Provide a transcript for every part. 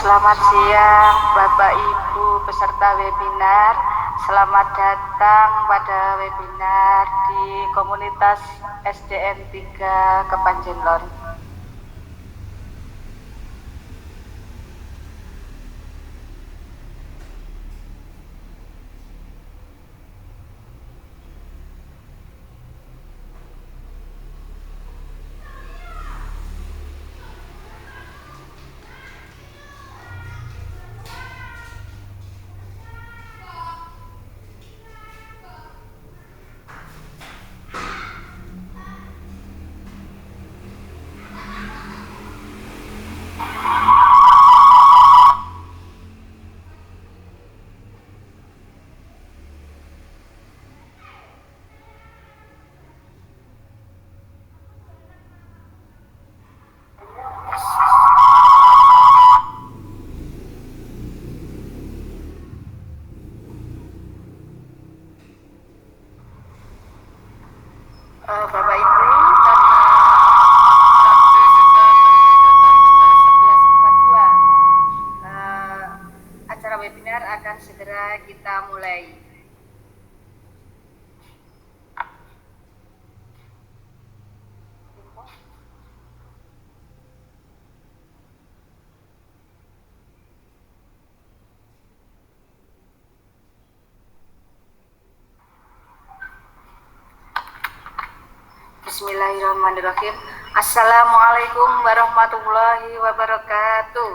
Selamat siang Bapak Ibu peserta webinar. Selamat datang pada webinar di komunitas SDN 3 Kepanjenlon. Bapak Ibu, karena waktu sudah menunjukkan pukul 11.42, acara webinar akan segera kita mulai. Bismillahirrahmanirrahim. Assalamualaikum warahmatullahi wabarakatuh.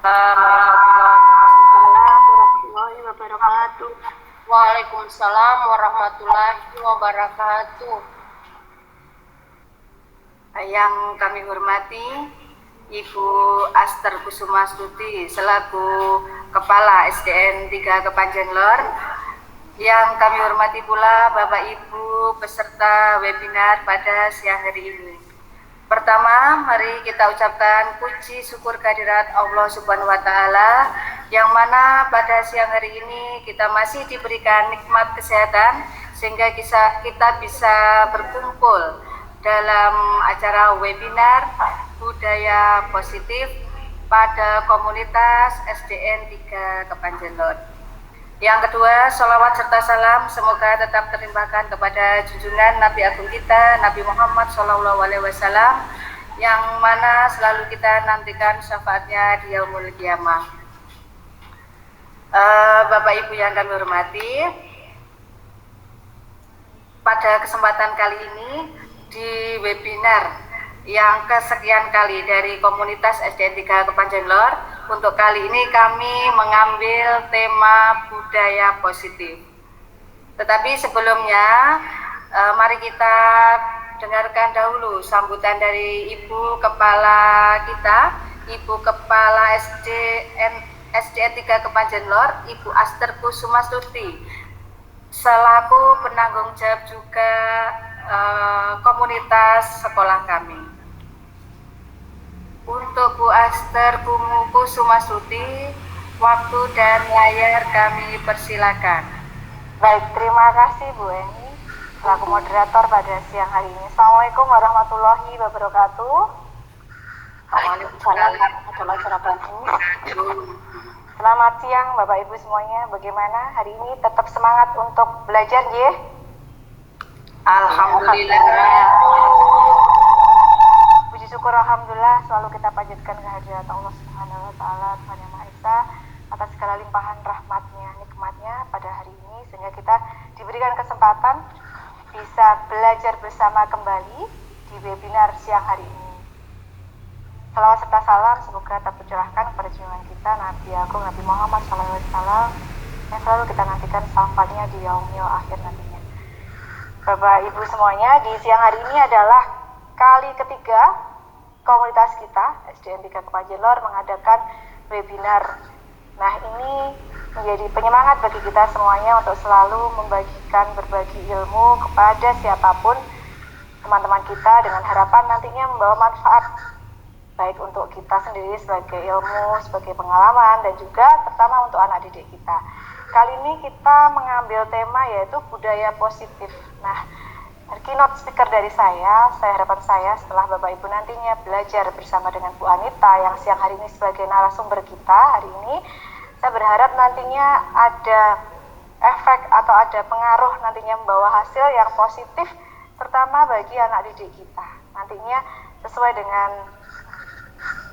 Warahmatullahi wabarakatuh. Waalaikumsalam warahmatullahi wabarakatuh. Yang kami hormati Ibu Aster Kusumastuti selaku Kepala SDN 3 Kepanjen Lor. Yang kami hormati pula Bapak Ibu peserta webinar pada siang hari ini. Pertama, mari kita ucapkan puji syukur kehadirat Allah Subhanahu wa Ta'ala, yang mana pada siang hari ini kita masih diberikan nikmat kesehatan sehingga kita bisa berkumpul dalam acara webinar budaya positif pada komunitas SDN 3 Kepanjen Lor. Yang kedua, sholawat serta salam semoga tetap terlimpahkan kepada junjungan Nabi Agung kita, Nabi Muhammad SAW, yang mana selalu kita nantikan syafaatnya di yaumul qiyamah. Bapak Ibu yang kami hormati, pada kesempatan kali ini di webinar yang kesekian kali dari komunitas SDN 3 Kepanjen Lor, untuk kali ini kami mengambil tema budaya positif. Tetapi sebelumnya, mari kita dengarkan dahulu sambutan dari Ibu Kepala kita, Ibu Kepala SDN 3 Kepanjen Lor, Ibu Aster Kusumastuti, selaku penanggung jawab juga komunitas sekolah kami. Untuk Bu Aster Kusumastuti, waktu dan layar kami persilakan. Baik, terima kasih Bu Eni selaku moderator pada siang hari ini. Assalamualaikum warahmatullahi wabarakatuh. Waalaikumsalam warahmatullahi wabarakatuh. Selamat siang Bapak Ibu semuanya. Bagaimana hari ini? Tetap semangat untuk belajar, ya? Alhamdulillah. Puji syukur alhamdulillah selalu kita panjatkan kehadirat Allah Subhanahu wa Ta'ala, Tuhan Yang Maha Esa, atas segala limpahan rahmatnya, nikmatnya pada hari ini, sehingga kita diberikan kesempatan bisa belajar bersama kembali di webinar siang hari ini. Salawat serta salam semoga tercurahkan kepada junjungan kita Nabi Agung Nabi Muhammad SAW, yang selalu kita nantikan syafaatnya di yaumil akhir nantinya. Bapak Ibu semuanya, di siang hari ini adalah kali ketiga komunitas kita SDN 3 Kepanjen Lor mengadakan webinar. Nah, ini menjadi penyemangat bagi kita semuanya untuk selalu berbagi ilmu kepada siapapun teman-teman kita, dengan harapan nantinya membawa manfaat baik untuk kita sendiri sebagai ilmu, sebagai pengalaman, dan juga terutama untuk anak didik kita. Kali ini kita mengambil tema yaitu budaya positif. Nah, keynote speaker dari saya harapan saya setelah Bapak Ibu nantinya belajar bersama dengan Bu Anita yang siang hari ini sebagai narasumber kita hari ini, saya berharap nantinya ada efek atau ada pengaruh nantinya membawa hasil yang positif, terutama bagi anak didik kita. Nantinya sesuai dengan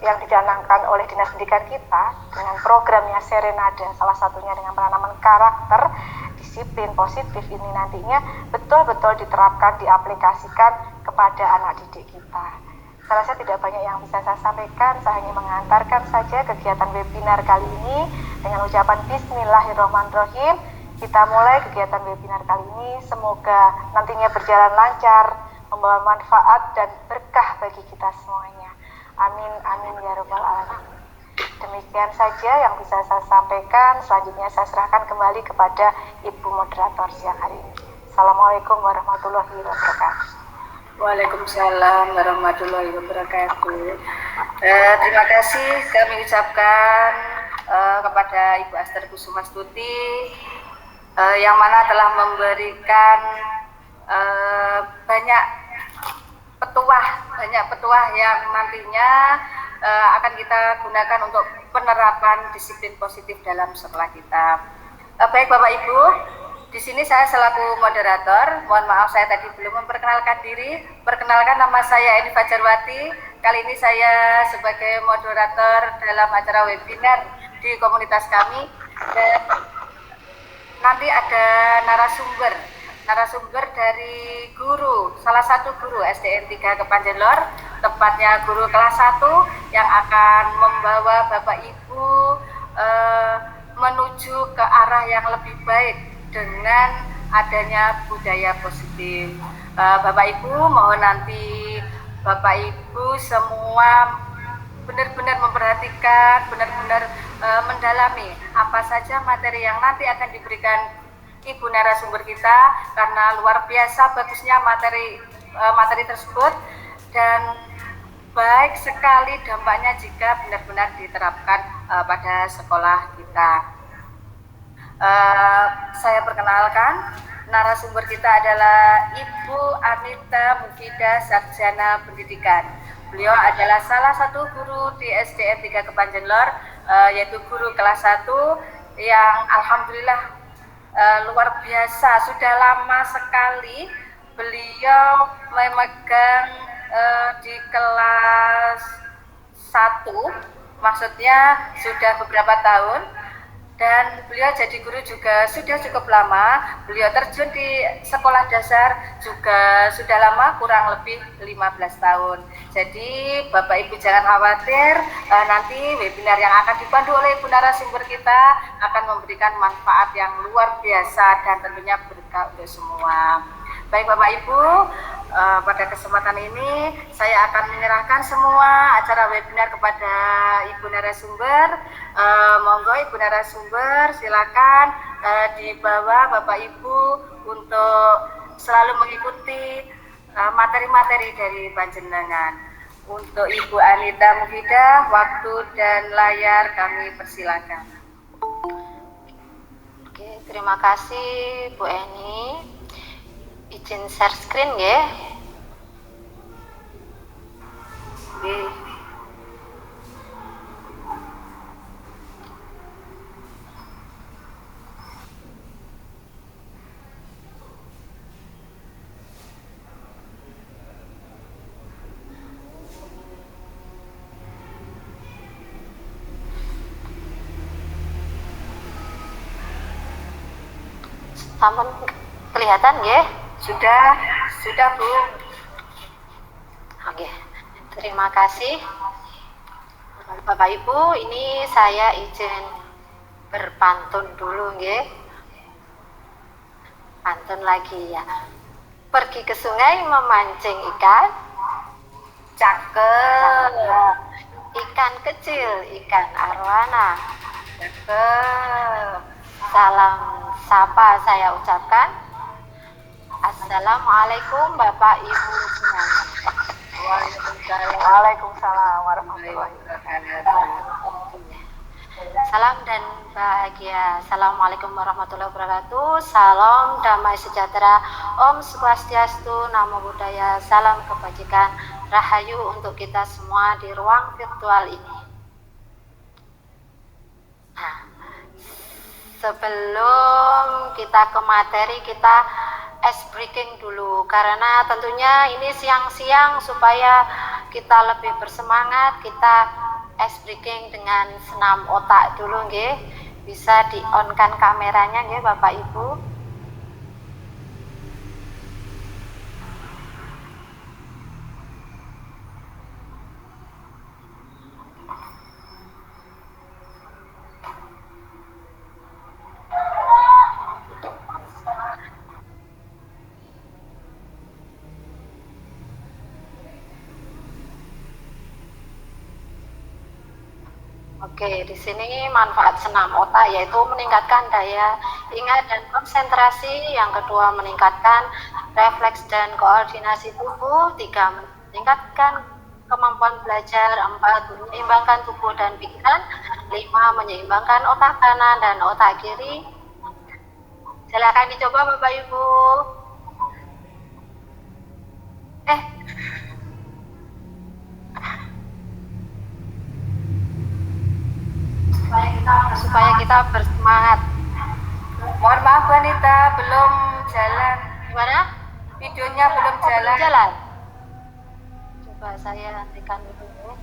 yang dicanangkan oleh Dinas Pendidikan kita dengan programnya Serenada, salah satunya dengan penanaman karakter disiplin positif ini nantinya betul-betul diterapkan, diaplikasikan kepada anak didik kita. Saya rasa tidak banyak yang bisa saya sampaikan, saya hanya mengantarkan saja kegiatan webinar kali ini dengan ucapan Bismillahirrahmanirrahim. Kita mulai kegiatan webinar kali ini, semoga nantinya berjalan lancar, membawa manfaat dan berkah bagi kita semuanya. Amin, amin ya rabbal alamin. Demikian saja yang bisa saya sampaikan. Selanjutnya saya serahkan kembali kepada Ibu moderator siang hari ini. Assalamualaikum warahmatullahi wabarakatuh. Waalaikumsalam warahmatullahi wabarakatuh. Terima kasih kami ucapkan kepada Ibu Aster Kusumastuti yang mana telah memberikan banyak banyak petuah yang nantinya akan kita gunakan untuk penerapan disiplin positif dalam sekolah kita. Baik Bapak Ibu, di sini saya selaku moderator, mohon maaf saya tadi belum memperkenalkan diri. Perkenalkan, nama saya Eni Fajarwati. Kali ini saya sebagai moderator dalam acara webinar di komunitas kami. Dan nanti ada narasumber dari guru, salah satu guru SDN 3 Kepanjen-Lor, tepatnya guru kelas 1 yang akan membawa Bapak Ibu menuju ke arah yang lebih baik dengan adanya budaya positif. Bapak Ibu, mohon nanti Bapak Ibu semua benar-benar memperhatikan, benar-benar mendalami apa saja materi yang nanti akan diberikan Ibu narasumber kita, karena luar biasa bagusnya materi tersebut dan baik sekali dampaknya jika benar-benar diterapkan pada sekolah kita. Saya perkenalkan, narasumber kita adalah Ibu Anita Mufidah, Sarjana Pendidikan. Beliau adalah salah satu guru di SDN 3 Kepanjen-Lor, yaitu guru kelas 1 yang alhamdulillah luar biasa, sudah lama sekali beliau memegang di kelas 1, maksudnya sudah beberapa tahun, dan beliau jadi guru juga sudah cukup lama. Beliau terjun di sekolah dasar juga sudah lama, kurang lebih 15 tahun. Jadi Bapak Ibu jangan khawatir, nanti webinar yang akan dipandu oleh Ibu narasumber kita akan memberikan manfaat yang luar biasa dan tentunya berkah untuk semua. Baik Bapak Ibu, pada kesempatan ini saya akan menyerahkan semua acara webinar kepada Ibu narasumber. Monggo Ibu narasumber, silakan dibawa Bapak Ibu untuk selalu mengikuti materi-materi dari panjenengan. Untuk Ibu Anita Mufidah, waktu dan layar kami persilakan. Oke, terima kasih Bu Eni. Izin share screen ya. Sampun kelihatan ya? Sudah Bu. Oke, terima kasih Bapak Ibu. Ini saya izin berpantun dulu nggih. Pantun lagi ya. Pergi ke sungai memancing ikan. Cakep. Ikan kecil, ikan arwana. Cakep. Salam sapa saya ucapkan. Assalamualaikum Bapak Ibu semuanya. Waalaikumsalam warahmatullahi wabarakatuh. Salam dan bahagia. Assalamualaikum warahmatullahi wabarakatuh. Salam damai sejahtera. Om Swastiastu, Namo Buddhaya. Salam kebajikan. Rahayu untuk kita semua di ruang virtual ini. Nah, sebelum kita ke materi, kita ice breaking dulu, karena tentunya ini siang-siang supaya kita lebih bersemangat. Kita ice breaking dengan senam otak dulu nggih. Bisa di on kan kameranya nggih Bapak Ibu. Oke, di sini manfaat senam otak yaitu meningkatkan daya ingat dan konsentrasi. Yang kedua, meningkatkan refleks dan koordinasi tubuh. Tiga, meningkatkan kemampuan belajar. Empat, menyeimbangkan tubuh dan pikiran. Lima, menyeimbangkan otak kanan dan otak kiri. Silakan dicoba Bapak Ibu. supaya kita bersemangat. Mohon maaf wanita, belum jalan. Gimana? Videonya belum Oh, belum jalan. jalan. Coba saya hentikan dulu.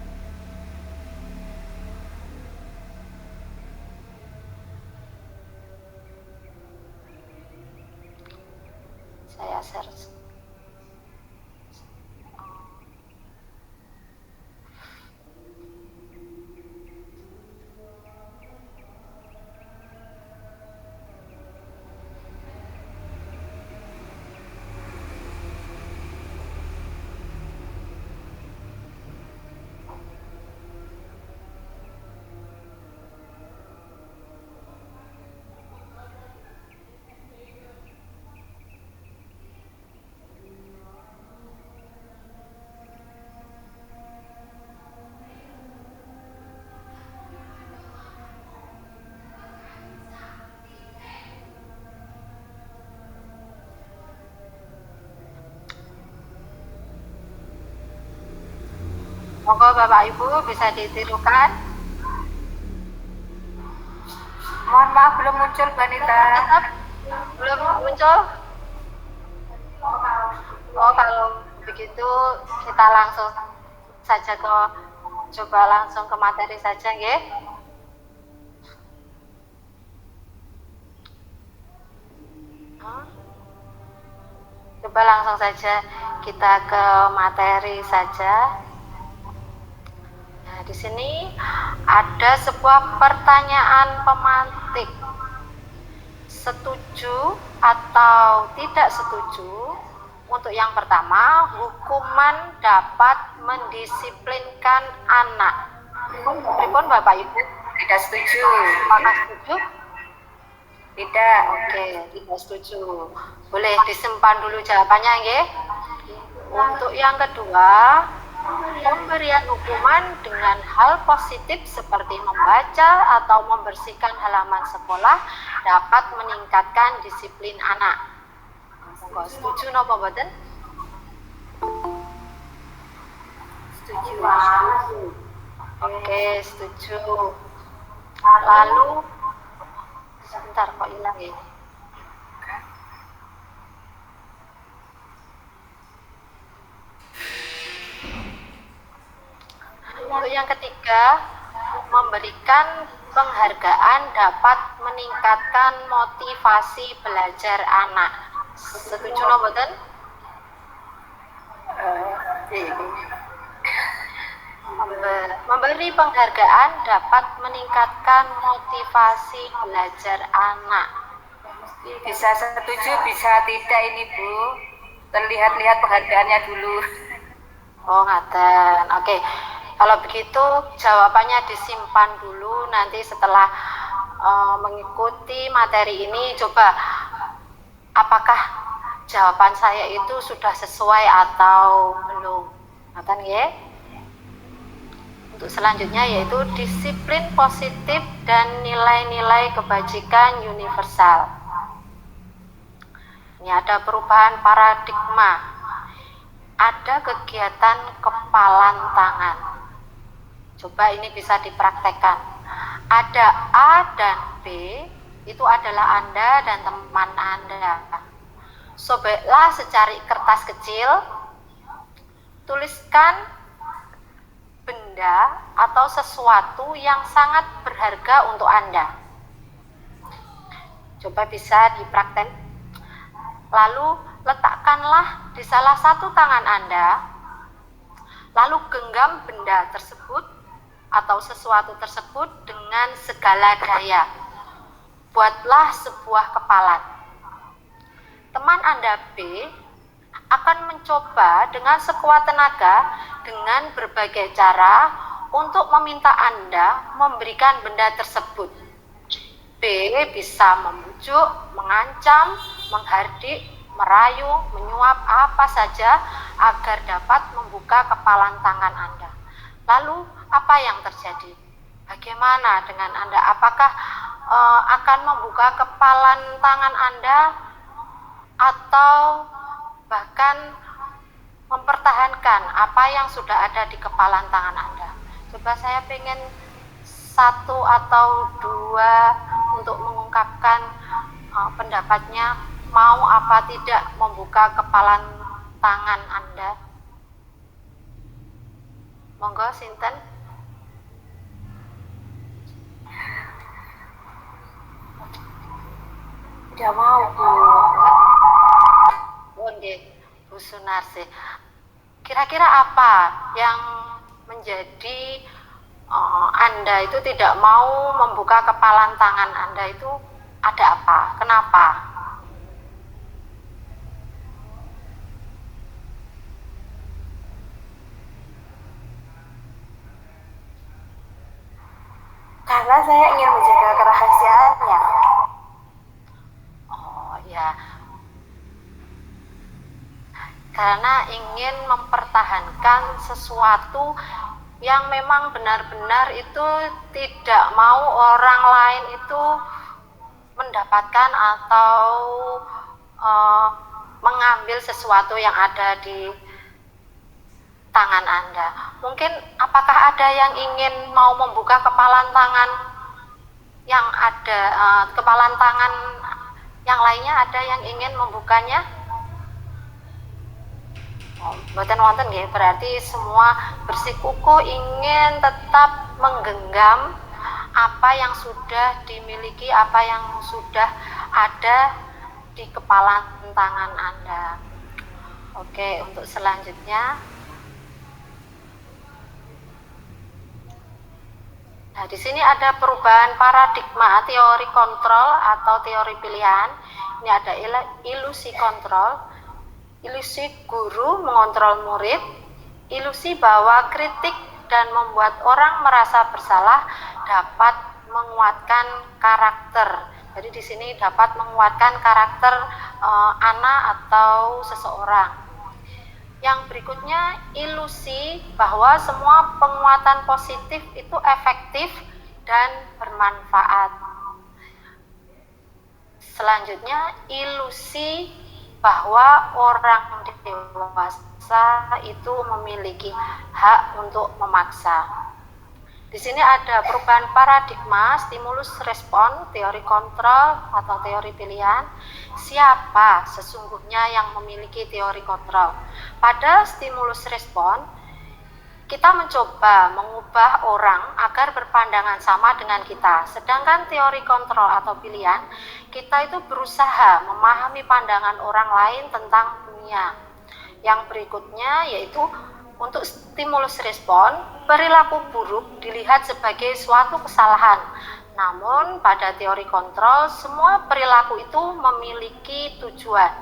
Saya search. Monggo Bapak Ibu bisa ditirukan. Mohon maaf belum muncul wanita. Tetap belum muncul. Oh, kalau begitu kita langsung saja coba langsung ke materi saja, nggih. Coba langsung saja kita ke materi saja. Nah, di sini ada sebuah pertanyaan pemantik. Setuju atau tidak setuju? Untuk yang pertama, hukuman dapat mendisiplinkan anak. Pripun Bapak Ibu? Tidak setuju. Apakah setuju? Tidak. Oke, tidak setuju. Boleh disimpan dulu jawabannya, nggih. Untuk yang kedua, pemberian hukuman dengan hal positif seperti membaca atau membersihkan halaman sekolah dapat meningkatkan disiplin anak. Monggo setuju napa mboten? Setuju. Oke, setuju. Lalu sebentar kok hilang ya. Untuk yang ketiga, memberikan penghargaan dapat meningkatkan motivasi belajar anak. Setuju no mboten? Memberi penghargaan dapat meningkatkan motivasi belajar anak. Bisa setuju, bisa tidak ini Bu. Terlihat-lihat penghargaannya dulu. Oh ngaten. Oke. Kalau begitu jawabannya disimpan dulu, nanti setelah mengikuti materi ini coba apakah jawaban saya itu sudah sesuai atau belum. Ngaten nggih? Untuk selanjutnya yaitu disiplin positif dan nilai-nilai kebajikan universal. Ini ada perubahan paradigma. Ada kegiatan kepalan tangan. Coba ini bisa dipraktekkan. Ada A dan B, itu adalah Anda dan teman Anda. Sobeklah secari kertas kecil, tuliskan benda atau sesuatu yang sangat berharga untuk Anda. Coba bisa dipraktek. Lalu letakkanlah di salah satu tangan Anda, lalu genggam benda tersebut atau sesuatu tersebut dengan segala daya. Buatlah sebuah kepalan. Teman Anda B akan mencoba dengan sekuat tenaga dengan berbagai cara untuk meminta Anda memberikan benda tersebut. B bisa membujuk, mengancam, menghardik, merayu, menyuap apa saja agar dapat membuka kepalan tangan Anda. Lalu apa yang terjadi? Bagaimana dengan Anda? Apakah akan membuka kepalan tangan Anda atau bahkan mempertahankan apa yang sudah ada di kepalan tangan Anda? Coba saya pengen satu atau dua untuk mengungkapkan pendapatnya, mau apa tidak membuka kepalan tangan Anda? Monggo, sinten? Tidak mau, Bu. Oh, nggih, Bu Sunarsi. Kira-kira apa yang menjadi Anda itu tidak mau membuka kepalan tangan Anda itu ada apa? Kenapa? Karena saya ingin menjaga kerahasiaannya. Oh ya, karena ingin mempertahankan sesuatu yang memang benar-benar itu tidak mau orang lain itu mendapatkan atau mengambil sesuatu yang ada di tangan Anda. Mungkin apakah ada yang ingin mau membuka kepalan tangan yang ada, kepalan tangan yang lainnya ada yang ingin membukanya? Mboten wonten nggih, berarti semua bersikuku ingin tetap menggenggam apa yang sudah dimiliki, apa yang sudah ada di kepalan tangan Anda. Oke, untuk selanjutnya. Nah, di sini ada perubahan paradigma teori kontrol atau teori pilihan. Ini ada ilusi kontrol, ilusi guru mengontrol murid, ilusi bahwa kritik dan membuat orang merasa bersalah dapat menguatkan karakter. Jadi di sini dapat menguatkan karakter anak atau seseorang. Yang berikutnya, ilusi bahwa semua penguatan positif itu efektif dan bermanfaat. Selanjutnya, ilusi bahwa orang dewasa itu memiliki hak untuk memaksa. Di sini ada perubahan paradigma, stimulus respon, teori kontrol atau teori pilihan. Siapa sesungguhnya yang memiliki teori kontrol? Pada stimulus respon, kita mencoba mengubah orang agar berpandangan sama dengan kita. Sedangkan teori kontrol atau pilihan, kita itu berusaha memahami pandangan orang lain tentang dunia. Yang berikutnya yaitu untuk stimulus respon, perilaku buruk dilihat sebagai suatu kesalahan. Namun pada teori kontrol, semua perilaku itu memiliki tujuan.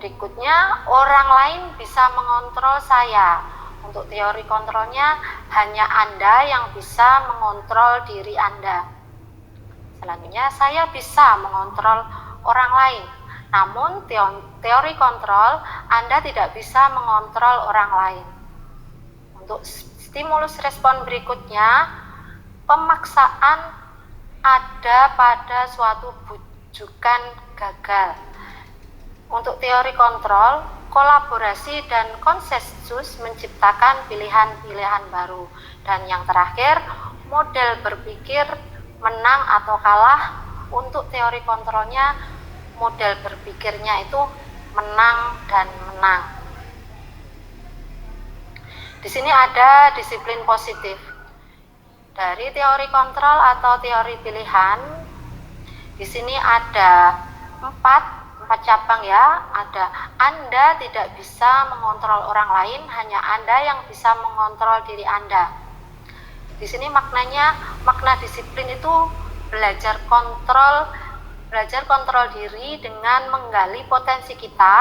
Berikutnya, orang lain bisa mengontrol saya. Untuk teori kontrolnya, hanya Anda yang bisa mengontrol diri Anda. Selanjutnya, saya bisa mengontrol orang lain. Namun teori kontrol, Anda tidak bisa mengontrol orang lain. Untuk stimulus respon berikutnya, pemaksaan ada pada suatu bujukan gagal. Untuk teori kontrol, kolaborasi dan konsensus menciptakan pilihan-pilihan baru. Dan yang terakhir, model berpikir menang atau kalah. Untuk teori kontrolnya, model berpikirnya itu menang dan menang. Di sini ada disiplin positif. Dari teori kontrol atau teori pilihan, di sini ada empat cabang ya. Ada Anda tidak bisa mengontrol orang lain, hanya Anda yang bisa mengontrol diri Anda. Di sini makna disiplin itu belajar kontrol diri dengan menggali potensi kita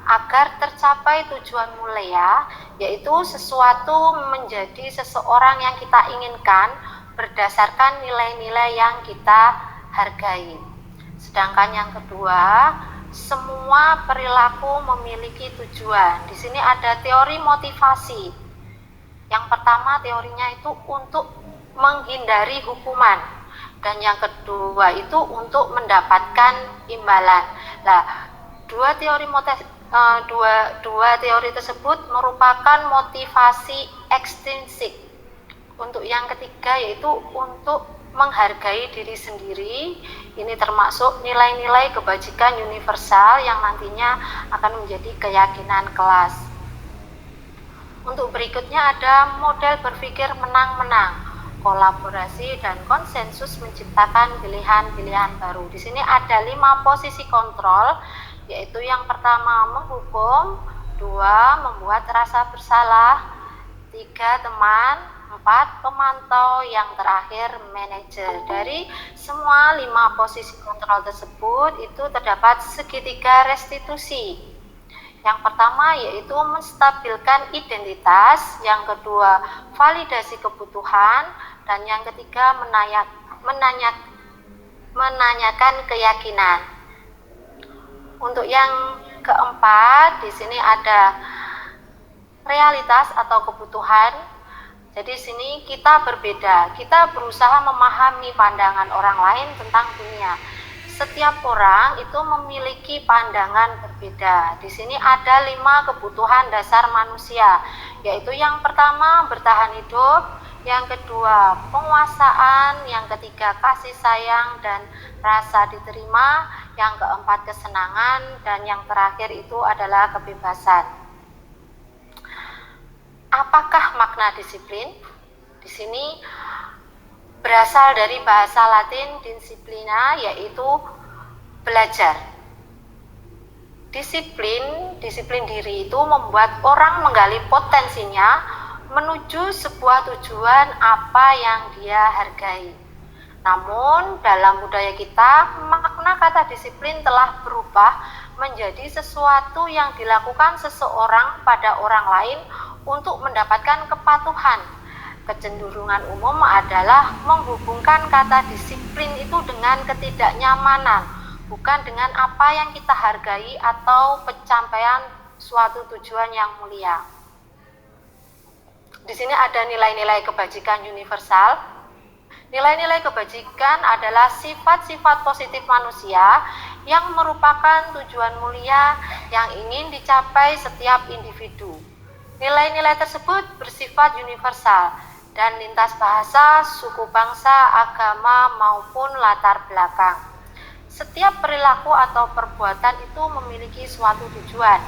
agar tercapai tujuan mulia, yaitu sesuatu menjadi seseorang yang kita inginkan berdasarkan nilai-nilai yang kita hargai. Sedangkan yang kedua, semua perilaku memiliki tujuan. Di sini ada teori motivasi. Yang pertama teorinya itu untuk menghindari hukuman. Dan yang kedua itu untuk mendapatkan imbalan. Nah, dua teori tersebut merupakan motivasi ekstrinsik. Untuk yang ketiga yaitu untuk menghargai diri sendiri. Ini termasuk nilai-nilai kebajikan universal yang nantinya akan menjadi keyakinan kelas. Untuk berikutnya ada model berpikir menang-menang, kolaborasi dan konsensus menciptakan pilihan-pilihan baru. Di sini ada 5 posisi kontrol, yaitu yang pertama menghukum, 2 membuat rasa bersalah, 3 teman, 4 pemantau, yang terakhir manajer. Dari semua 5 posisi kontrol tersebut itu terdapat segitiga restitusi. Yang pertama yaitu menstabilkan identitas, yang kedua validasi kebutuhan, dan yang ketiga menanyakan keyakinan. Untuk yang keempat di sini ada realitas atau kebutuhan. Jadi sini kita berbeda, kita berusaha memahami pandangan orang lain tentang dunia. Setiap orang itu memiliki pandangan berbeda. Di sini ada 5 kebutuhan dasar manusia, yaitu yang pertama bertahan hidup, yang kedua penguasaan, yang ketiga kasih sayang dan rasa diterima, yang keempat kesenangan, dan yang terakhir itu adalah kebebasan. Apakah makna disiplin? Di sini berasal dari bahasa Latin disciplina, yaitu belajar. Disiplin diri itu membuat orang menggali potensinya menuju sebuah tujuan apa yang dia hargai. Namun dalam budaya kita, makna kata disiplin telah berubah menjadi sesuatu yang dilakukan seseorang pada orang lain untuk mendapatkan kepatuhan. Kecenderungan umum adalah menghubungkan kata disiplin itu dengan ketidaknyamanan, bukan dengan apa yang kita hargai atau pencapaian suatu tujuan yang mulia. Di sini ada nilai-nilai kebajikan universal. Nilai-nilai kebajikan adalah sifat-sifat positif manusia yang merupakan tujuan mulia yang ingin dicapai setiap individu. Nilai-nilai tersebut bersifat universal dan lintas bahasa, suku bangsa, agama, maupun latar belakang. Setiap perilaku atau perbuatan itu memiliki suatu tujuan.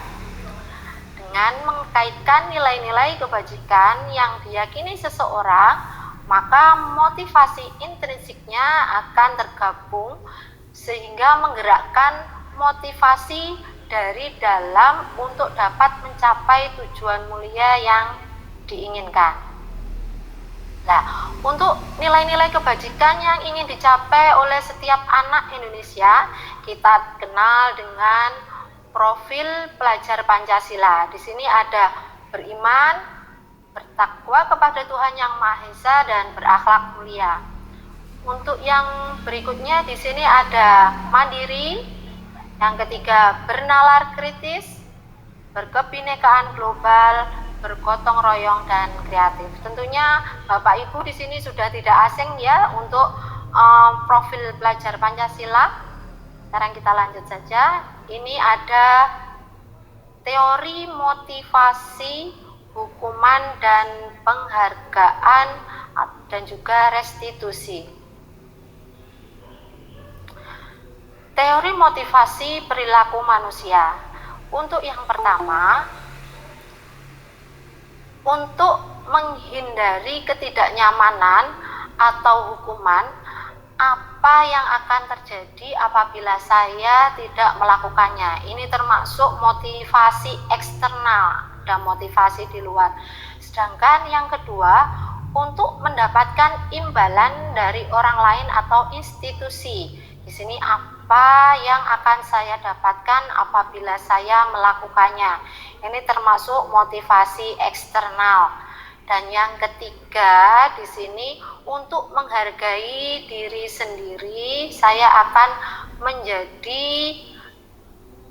Dengan mengkaitkan nilai-nilai kebajikan yang diyakini seseorang, maka motivasi intrinsiknya akan tergabung sehingga menggerakkan motivasi dari dalam untuk dapat mencapai tujuan mulia yang diinginkan. Nah, untuk nilai-nilai kebajikan yang ingin dicapai oleh setiap anak Indonesia, kita kenal dengan profil pelajar Pancasila. Di sini ada beriman, bertakwa kepada Tuhan Yang Maha Esa, dan berakhlak mulia. Untuk yang berikutnya di sini ada mandiri, yang ketiga bernalar kritis, berkebinekaan global, bergotong royong, dan kreatif. Tentunya Bapak Ibu di sini sudah tidak asing ya untuk profil pelajar Pancasila. Sekarang kita lanjut saja. Ini ada teori motivasi, hukuman dan penghargaan, dan juga restitusi. Teori motivasi perilaku manusia. Untuk yang pertama, untuk menghindari ketidaknyamanan atau hukuman, apa yang akan terjadi apabila saya tidak melakukannya. Ini termasuk motivasi eksternal dan motivasi di luar. Sedangkan yang kedua, untuk mendapatkan imbalan dari orang lain atau institusi. Di sini apa yang akan saya dapatkan apabila saya melakukannya. Ini termasuk motivasi eksternal. Dan yang ketiga di sini untuk menghargai diri sendiri, saya akan menjadi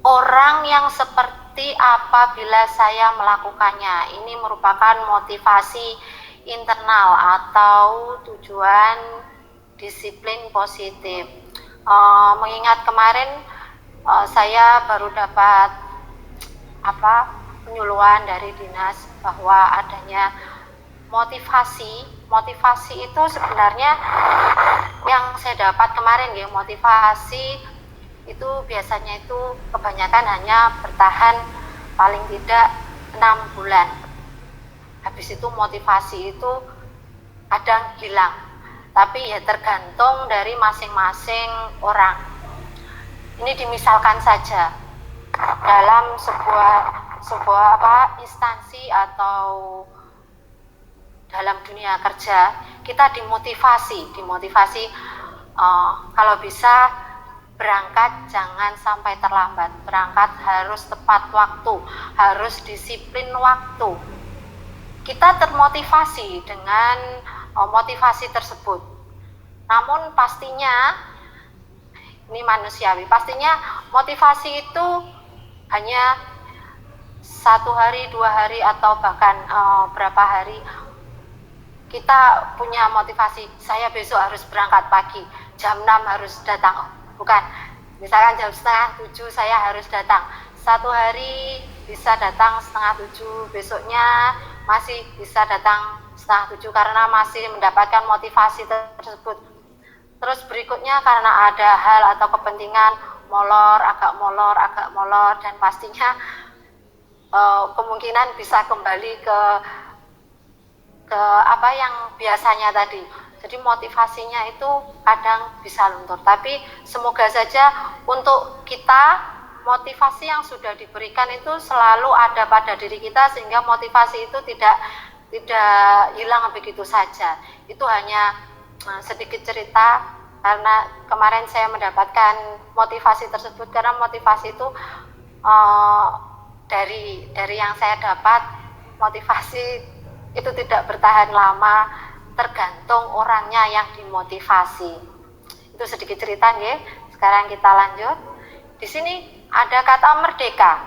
orang yang seperti apabila saya melakukannya. Ini merupakan motivasi internal atau tujuan disiplin positif. Mengingat kemarin saya baru dapat penyuluhan dari dinas bahwa adanya motivasi itu sebenarnya yang saya dapat kemarin ya, motivasi itu biasanya itu kebanyakan hanya bertahan paling tidak 6 bulan. Habis itu motivasi itu kadang hilang, tapi ya tergantung dari masing-masing orang. Ini dimisalkan saja dalam sebuah instansi atau dalam dunia kerja, kita dimotivasi kalau bisa berangkat jangan sampai terlambat, berangkat harus tepat waktu, harus disiplin waktu. Kita termotivasi dengan motivasi tersebut. Namun pastinya ini manusiawi, pastinya motivasi itu hanya 1 hari, 2 hari, atau bahkan berapa hari. Kita punya motivasi, saya besok harus berangkat pagi, jam 6 harus datang. Bukan, misalkan jam 6:30 saya harus datang. 1 hari bisa datang 6:30, besoknya masih bisa datang 6:30 karena masih mendapatkan motivasi tersebut. Terus berikutnya karena ada hal atau kepentingan agak molor, dan pastinya kemungkinan bisa kembali ke apa yang biasanya tadi. Jadi motivasinya itu kadang bisa luntur, tapi semoga saja untuk kita motivasi yang sudah diberikan itu selalu ada pada diri kita, sehingga motivasi itu tidak hilang begitu saja. Itu hanya sedikit cerita, karena kemarin saya mendapatkan motivasi tersebut, karena motivasi itu dari yang saya dapat, motivasi itu tidak bertahan lama, tergantung orangnya yang dimotivasi. Itu sedikit cerita ya. Sekarang kita lanjut. Di sini ada kata merdeka.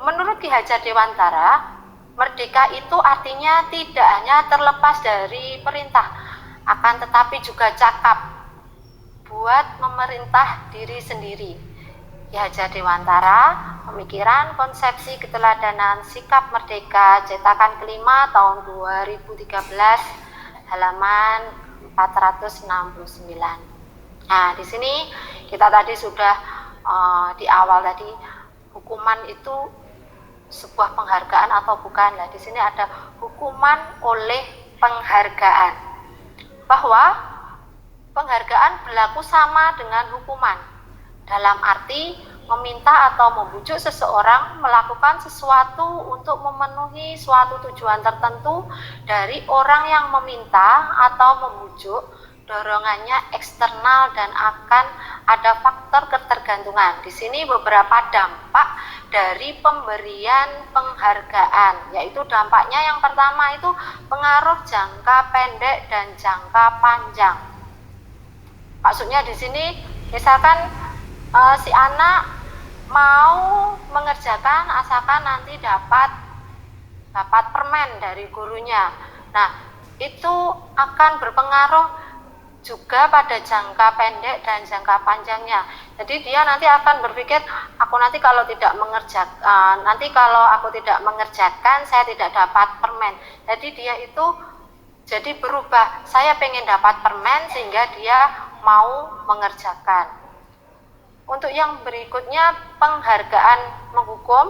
Menurut Ki Hajar Dewantara, merdeka itu artinya tidak hanya terlepas dari perintah, akan tetapi juga cakap buat memerintah diri sendiri. Ki Hajar Dewantara, Pemikiran Konsepsi Keteladanan Sikap Merdeka, cetakan kelima tahun 2013, halaman 469. Nah, di sini kita tadi sudah di awal tadi, hukuman itu sebuah penghargaan atau bukan. Nah, di sini ada hukuman oleh penghargaan, bahwa penghargaan berlaku sama dengan hukuman, dalam arti meminta atau membujuk seseorang melakukan sesuatu untuk memenuhi suatu tujuan tertentu dari orang yang meminta atau membujuk, dorongannya eksternal dan akan ada faktor ketergantungan. Di sini beberapa dampak dari pemberian penghargaan, yaitu dampaknya yang pertama itu pengaruh jangka pendek dan jangka panjang. Maksudnya di sini misalkan si anak mau mengerjakan asalkan nanti dapat permen dari gurunya. Nah, itu akan berpengaruh juga pada jangka pendek dan jangka panjangnya. Jadi dia nanti akan berpikir, aku nanti kalau aku tidak mengerjakan, saya tidak dapat permen. Jadi dia itu jadi berubah, saya pengen dapat permen sehingga dia mau mengerjakan. Untuk yang berikutnya, penghargaan menghukum.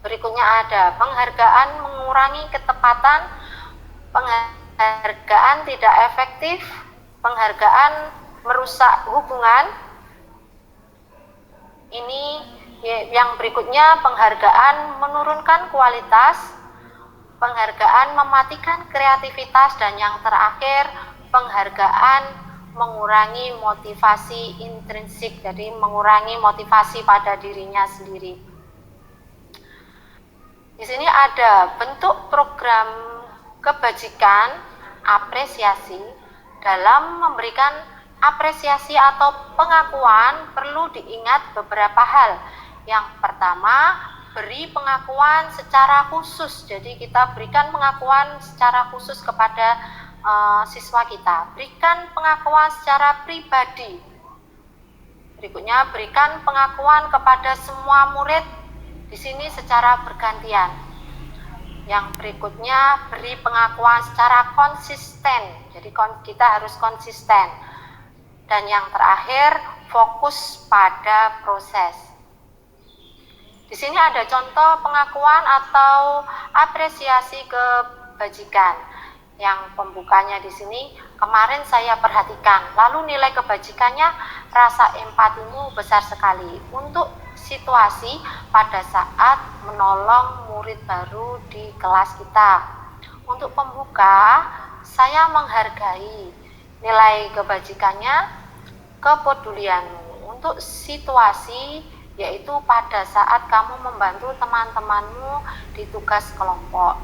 Berikutnya ada penghargaan mengurangi ketepatan, penghargaan tidak efektif, penghargaan merusak hubungan. Ini yang berikutnya, penghargaan menurunkan kualitas, penghargaan mematikan kreativitas, dan yang terakhir, penghargaan mengurangi motivasi intrinsik, jadi mengurangi motivasi pada dirinya sendiri. Di sini ada bentuk program kebajikan apresiasi. Dalam memberikan apresiasi atau pengakuan perlu diingat beberapa hal. Yang pertama, beri pengakuan secara khusus. Jadi kita berikan pengakuan secara khusus kepada siswa kita. Berikan pengakuan secara pribadi. Berikutnya, berikan pengakuan kepada semua murid di sini secara bergantian. Yang berikutnya, beri pengakuan secara konsisten. Jadi kita harus konsisten. Dan yang terakhir, fokus pada proses. Di sini ada contoh pengakuan atau apresiasi kebajikan. Yang pembukanya di sini, kemarin saya perhatikan, lalu nilai kebajikannya, rasa empatimu besar sekali untuk situasi pada saat menolong murid baru di kelas kita. Untuk pembuka, saya menghargai nilai kebajikannya, kepedulianmu untuk situasi, yaitu pada saat kamu membantu teman-temanmu di tugas kelompok.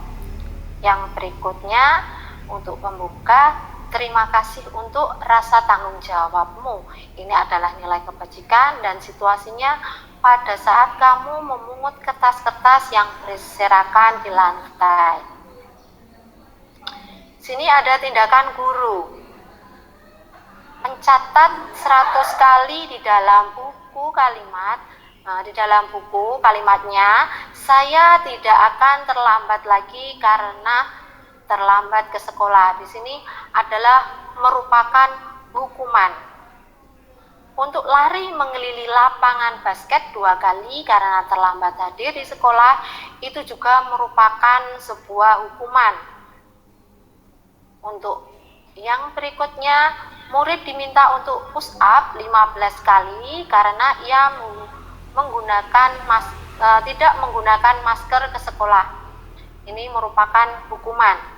Yang berikutnya, untuk pembuka, terima kasih untuk rasa tanggung jawabmu. Ini adalah nilai kebajikan dan situasinya pada saat kamu memungut kertas-kertas yang berserakan di lantai. Sini ada tindakan guru. Mencatat 100 kali di dalam buku kalimat. Di dalam buku kalimatnya, saya tidak akan terlambat lagi karena terlambat ke sekolah. Di sini adalah merupakan hukuman. Untuk lari mengelilingi lapangan basket 2 kali karena terlambat hadir di sekolah, itu juga merupakan sebuah hukuman. Untuk yang berikutnya, murid diminta untuk push up 15 kali karena ia tidak menggunakan masker ke sekolah. Ini merupakan hukuman.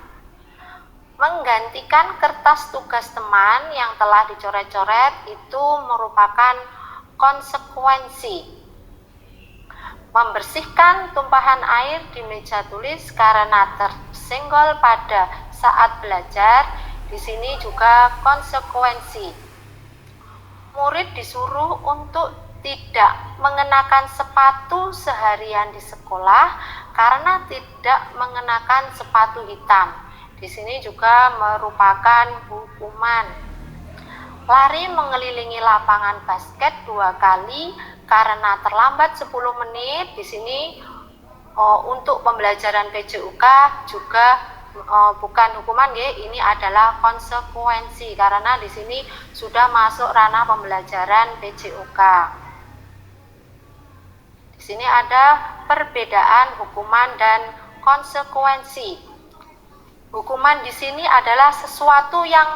Menggantikan kertas tugas teman yang telah dicoret-coret itu merupakan konsekuensi. Membersihkan tumpahan air di meja tulis karena tersenggol pada saat belajar, di sini juga konsekuensi. Murid disuruh untuk tidak mengenakan sepatu seharian di sekolah karena tidak mengenakan sepatu hitam. Di sini juga merupakan hukuman. Lari mengelilingi lapangan basket 2 kali karena terlambat 10 menit. Di sini untuk pembelajaran PJUK juga bukan hukuman ya, ini adalah konsekuensi karena di sini sudah masuk ranah pembelajaran PJUK. Di sini ada perbedaan hukuman dan konsekuensi. Hukuman di sini adalah sesuatu yang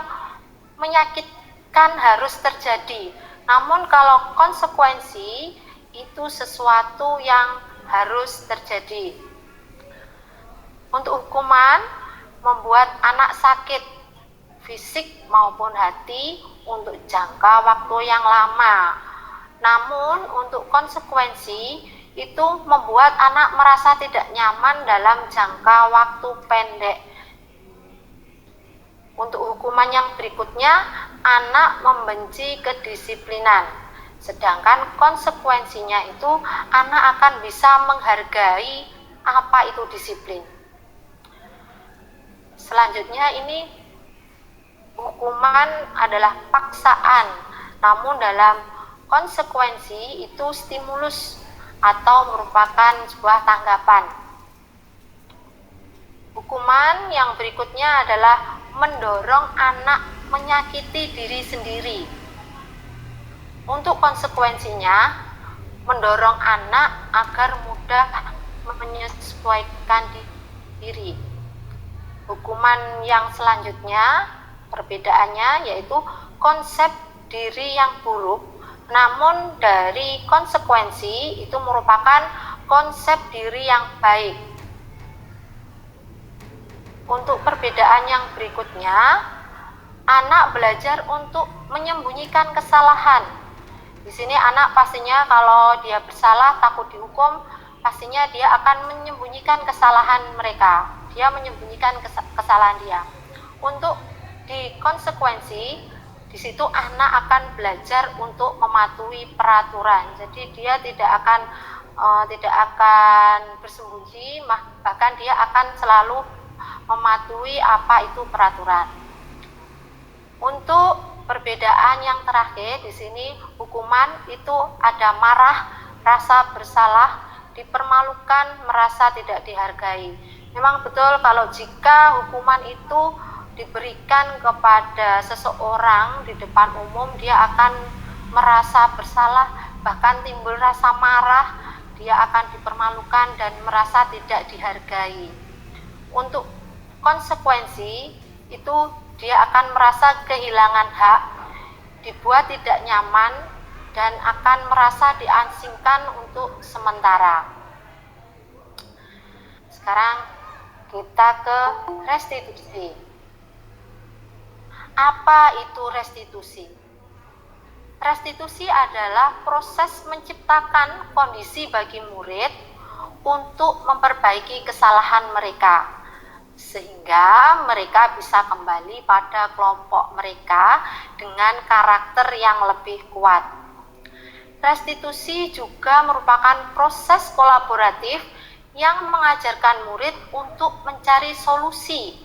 menyakitkan harus terjadi. Namun kalau konsekuensi itu sesuatu yang harus terjadi. Untuk hukuman, membuat anak sakit fisik maupun hati untuk jangka waktu yang lama. Namun untuk konsekuensi itu membuat anak merasa tidak nyaman dalam jangka waktu pendek. Untuk hukuman yang berikutnya, anak membenci kedisiplinan. Sedangkan konsekuensinya itu anak akan bisa menghargai apa itu disiplin. Selanjutnya ini hukuman adalah paksaan, namun dalam konsekuensi itu stimulus atau merupakan sebuah tanggapan. Hukuman yang berikutnya adalah mendorong anak menyakiti diri sendiri. Untuk konsekuensinya, mendorong anak agar mudah menyesuaikan diri. Hukuman yang selanjutnya, perbedaannya yaitu konsep diri yang buruk, namun dari konsekuensi itu merupakan konsep diri yang baik. Untuk perbedaan yang berikutnya, anak belajar untuk menyembunyikan kesalahan. Di sini anak pastinya kalau dia bersalah takut dihukum, pastinya dia akan menyembunyikan kesalahan mereka. Dia menyembunyikan kesalahan dia. Untuk di konsekuensi, di situ anak akan belajar untuk mematuhi peraturan. Jadi dia tidak akan bersembunyi, bahkan dia akan selalu mematuhi apa itu peraturan. Untuk perbedaan yang terakhir di sini, hukuman itu ada marah, rasa bersalah, dipermalukan, merasa tidak dihargai. Memang betul kalau jika hukuman itu diberikan kepada seseorang di depan umum, dia akan merasa bersalah, bahkan timbul rasa marah, dia akan dipermalukan dan merasa tidak dihargai. Untuk konsekuensi itu dia akan merasa kehilangan hak, dibuat tidak nyaman, dan akan merasa diasingkan untuk sementara. Sekarang kita ke restitusi. Apa itu restitusi? Restitusi adalah proses menciptakan kondisi bagi murid untuk memperbaiki kesalahan mereka, sehingga mereka bisa kembali pada kelompok mereka dengan karakter yang lebih kuat. Restitusi juga merupakan proses kolaboratif yang mengajarkan murid untuk mencari solusi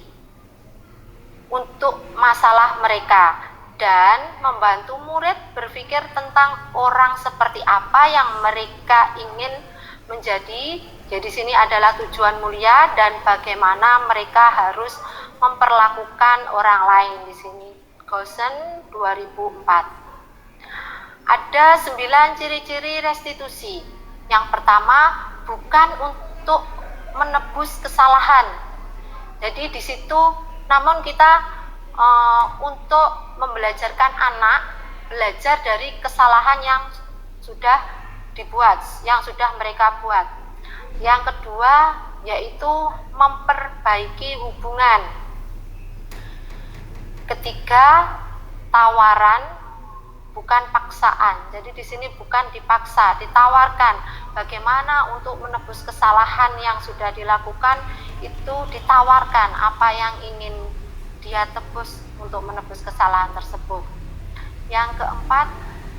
untuk masalah mereka dan membantu murid berpikir tentang orang seperti apa yang mereka ingin menjadi. Jadi sini adalah tujuan mulia dan bagaimana mereka harus memperlakukan orang lain di sini. Gosen 2004. Ada 9 ciri-ciri restitusi. Yang pertama, bukan untuk menebus kesalahan. Jadi di situ namun kita untuk membelajarkan anak belajar dari kesalahan yang sudah dibuat, yang sudah mereka buat. Yang kedua yaitu memperbaiki hubungan. Ketiga, tawaran bukan paksaan. Jadi di sini bukan dipaksa, ditawarkan bagaimana untuk menebus kesalahan yang sudah dilakukan, itu ditawarkan apa yang ingin dia tebus untuk menebus kesalahan tersebut. Yang keempat,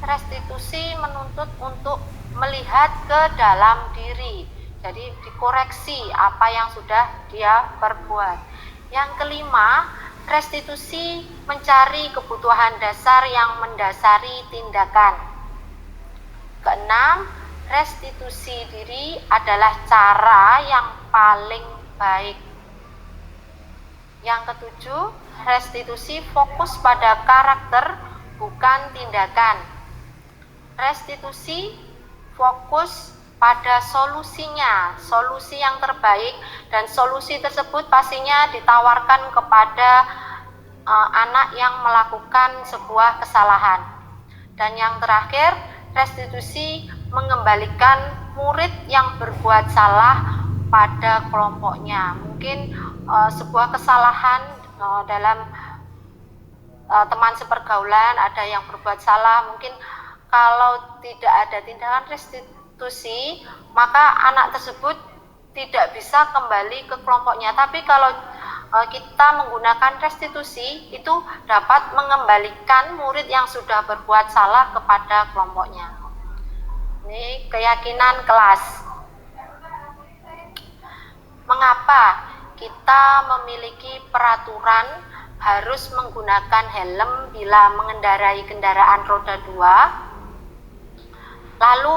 restitusi menuntut untuk melihat ke dalam diri. Jadi dikoreksi apa yang sudah dia perbuat. Yang kelima, restitusi mencari kebutuhan dasar yang mendasari tindakan. Keenam, restitusi diri adalah cara yang paling baik. Yang ketujuh, restitusi fokus pada karakter bukan tindakan. Restitusi fokus pada solusinya, solusi yang terbaik, dan solusi tersebut pastinya ditawarkan kepada anak yang melakukan sebuah kesalahan. Dan yang terakhir, restitusi mengembalikan murid yang berbuat salah pada kelompoknya. Mungkin sebuah kesalahan dalam teman sepergaulan, ada yang berbuat salah, mungkin kalau tidak ada tindakan restitusi, maka anak tersebut tidak bisa kembali ke kelompoknya. Tapi kalau kita menggunakan restitusi, itu dapat mengembalikan murid yang sudah berbuat salah kepada kelompoknya. Ini keyakinan kelas. Mengapa kita memiliki peraturan harus menggunakan helm bila mengendarai kendaraan roda 2? Lalu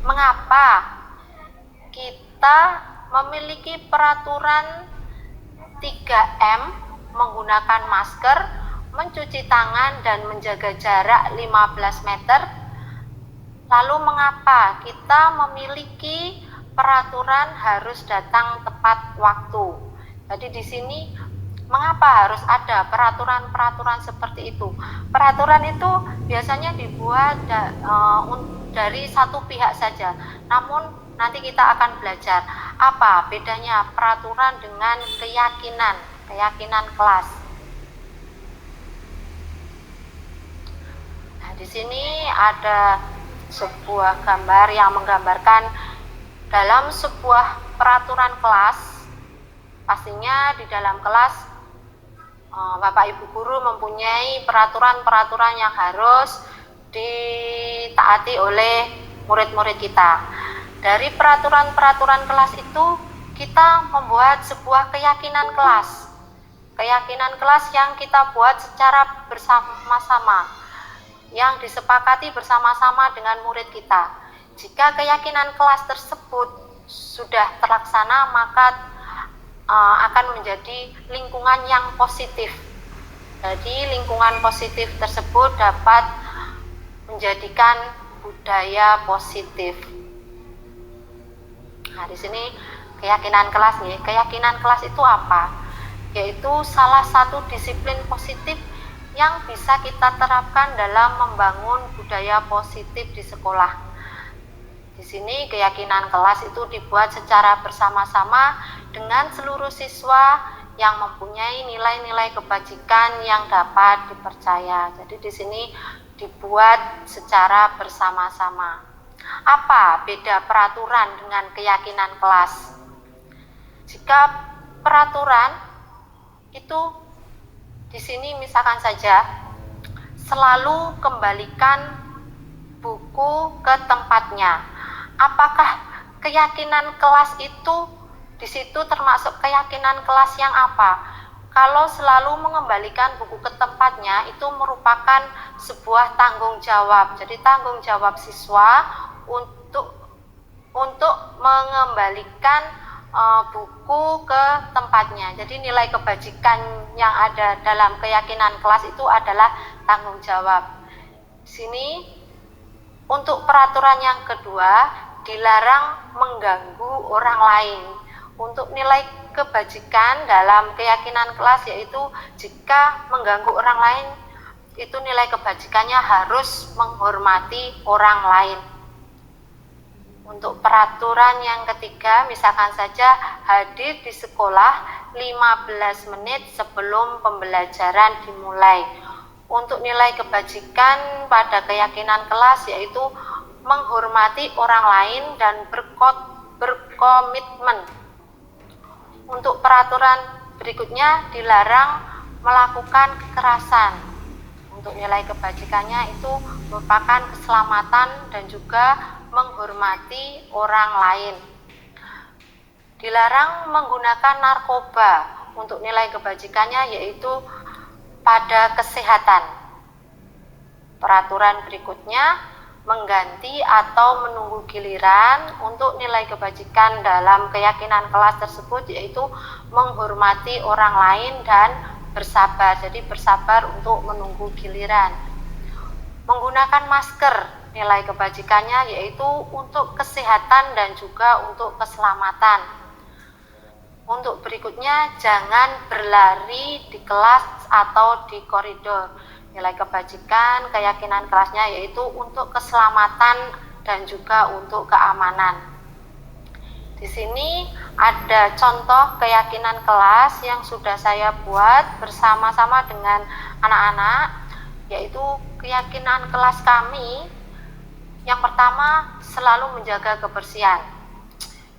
mengapa kita memiliki peraturan 3M, menggunakan masker, mencuci tangan, dan menjaga jarak 15 meter? Lalu mengapa kita memiliki peraturan harus datang tepat waktu? Jadi di sini mengapa harus ada peraturan-peraturan seperti itu? Peraturan itu biasanya dibuat dari satu pihak saja. Namun nanti kita akan belajar apa bedanya peraturan dengan keyakinan kelas. Nah, di sini ada sebuah gambar yang menggambarkan dalam sebuah peraturan kelas. Pastinya di dalam kelas Bapak Ibu guru mempunyai peraturan-peraturan yang harus ditaati oleh murid-murid kita. Dari peraturan-peraturan kelas itu kita membuat sebuah keyakinan kelas. Keyakinan kelas yang kita buat secara bersama-sama, yang disepakati bersama-sama dengan murid kita. Jika keyakinan kelas tersebut sudah terlaksana, maka akan menjadi lingkungan yang positif. Jadi lingkungan positif tersebut dapat menjadikan budaya positif. Nah, di sini keyakinan kelas nih. Keyakinan kelas itu apa? Yaitu salah satu disiplin positif yang bisa kita terapkan dalam membangun budaya positif di sekolah. Di sini keyakinan kelas itu dibuat secara bersama-sama dengan seluruh siswa yang mempunyai nilai-nilai kebajikan yang dapat dipercaya. Jadi di sini dibuat secara bersama-sama. Apa beda peraturan dengan keyakinan kelas? Jika peraturan itu di sini misalkan saja selalu kembalikan buku ke tempatnya. Apakah keyakinan kelas itu di situ termasuk keyakinan kelas yang apa? Kalau selalu mengembalikan buku ke tempatnya itu merupakan sebuah tanggung jawab. Jadi tanggung jawab siswa untuk mengembalikan buku ke tempatnya. Jadi nilai kebajikan yang ada dalam keyakinan kelas itu adalah tanggung jawab. Di sini untuk peraturan yang kedua, dilarang mengganggu orang lain. Untuk nilai kebajikan dalam keyakinan kelas yaitu jika mengganggu orang lain itu nilai kebajikannya harus menghormati orang lain. Untuk peraturan yang ketiga, misalkan saja hadir di sekolah 15 menit sebelum pembelajaran dimulai. Untuk nilai kebajikan pada keyakinan kelas yaitu menghormati orang lain dan berkomitmen. Untuk peraturan berikutnya dilarang melakukan kekerasan. Untuk nilai kebajikannya itu merupakan keselamatan dan juga menghormati orang lain. Dilarang menggunakan narkoba. Untuk nilai kebajikannya yaitu pada kesehatan. Peraturan berikutnya mengganti atau menunggu giliran. Untuk nilai kebajikan dalam keyakinan kelas tersebut yaitu menghormati orang lain dan bersabar. Jadi bersabar untuk menunggu giliran. Menggunakan masker. Nilai kebajikannya yaitu untuk kesehatan dan juga untuk keselamatan. Untuk berikutnya, jangan berlari di kelas atau di koridor. Nilai kebajikan, keyakinan kelasnya yaitu untuk keselamatan dan juga untuk keamanan. Di sini ada contoh keyakinan kelas yang sudah saya buat bersama-sama dengan anak-anak, yaitu keyakinan kelas kami. Yang pertama, selalu menjaga kebersihan.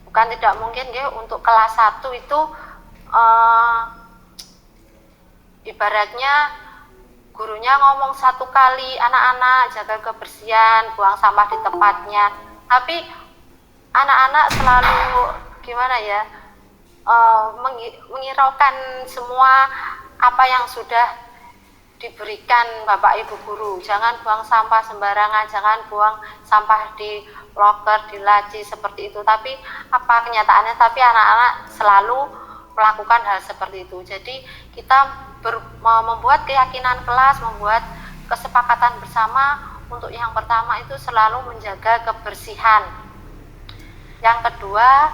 Bukan tidak mungkin ya untuk kelas 1 itu ibaratnya gurunya ngomong 1 kali, anak-anak jaga kebersihan, buang sampah di tempatnya. Tapi anak-anak selalu gimana ya, mengiraukan semua apa yang sudah diberikan Bapak Ibu guru. Jangan buang sampah sembarangan, jangan buang sampah di loker, di laci seperti itu. Tapi apa kenyataannya? Tapi anak-anak selalu melakukan hal seperti itu. Jadi kita membuat keyakinan kelas, membuat kesepakatan bersama untuk yang pertama itu selalu menjaga kebersihan. Yang kedua,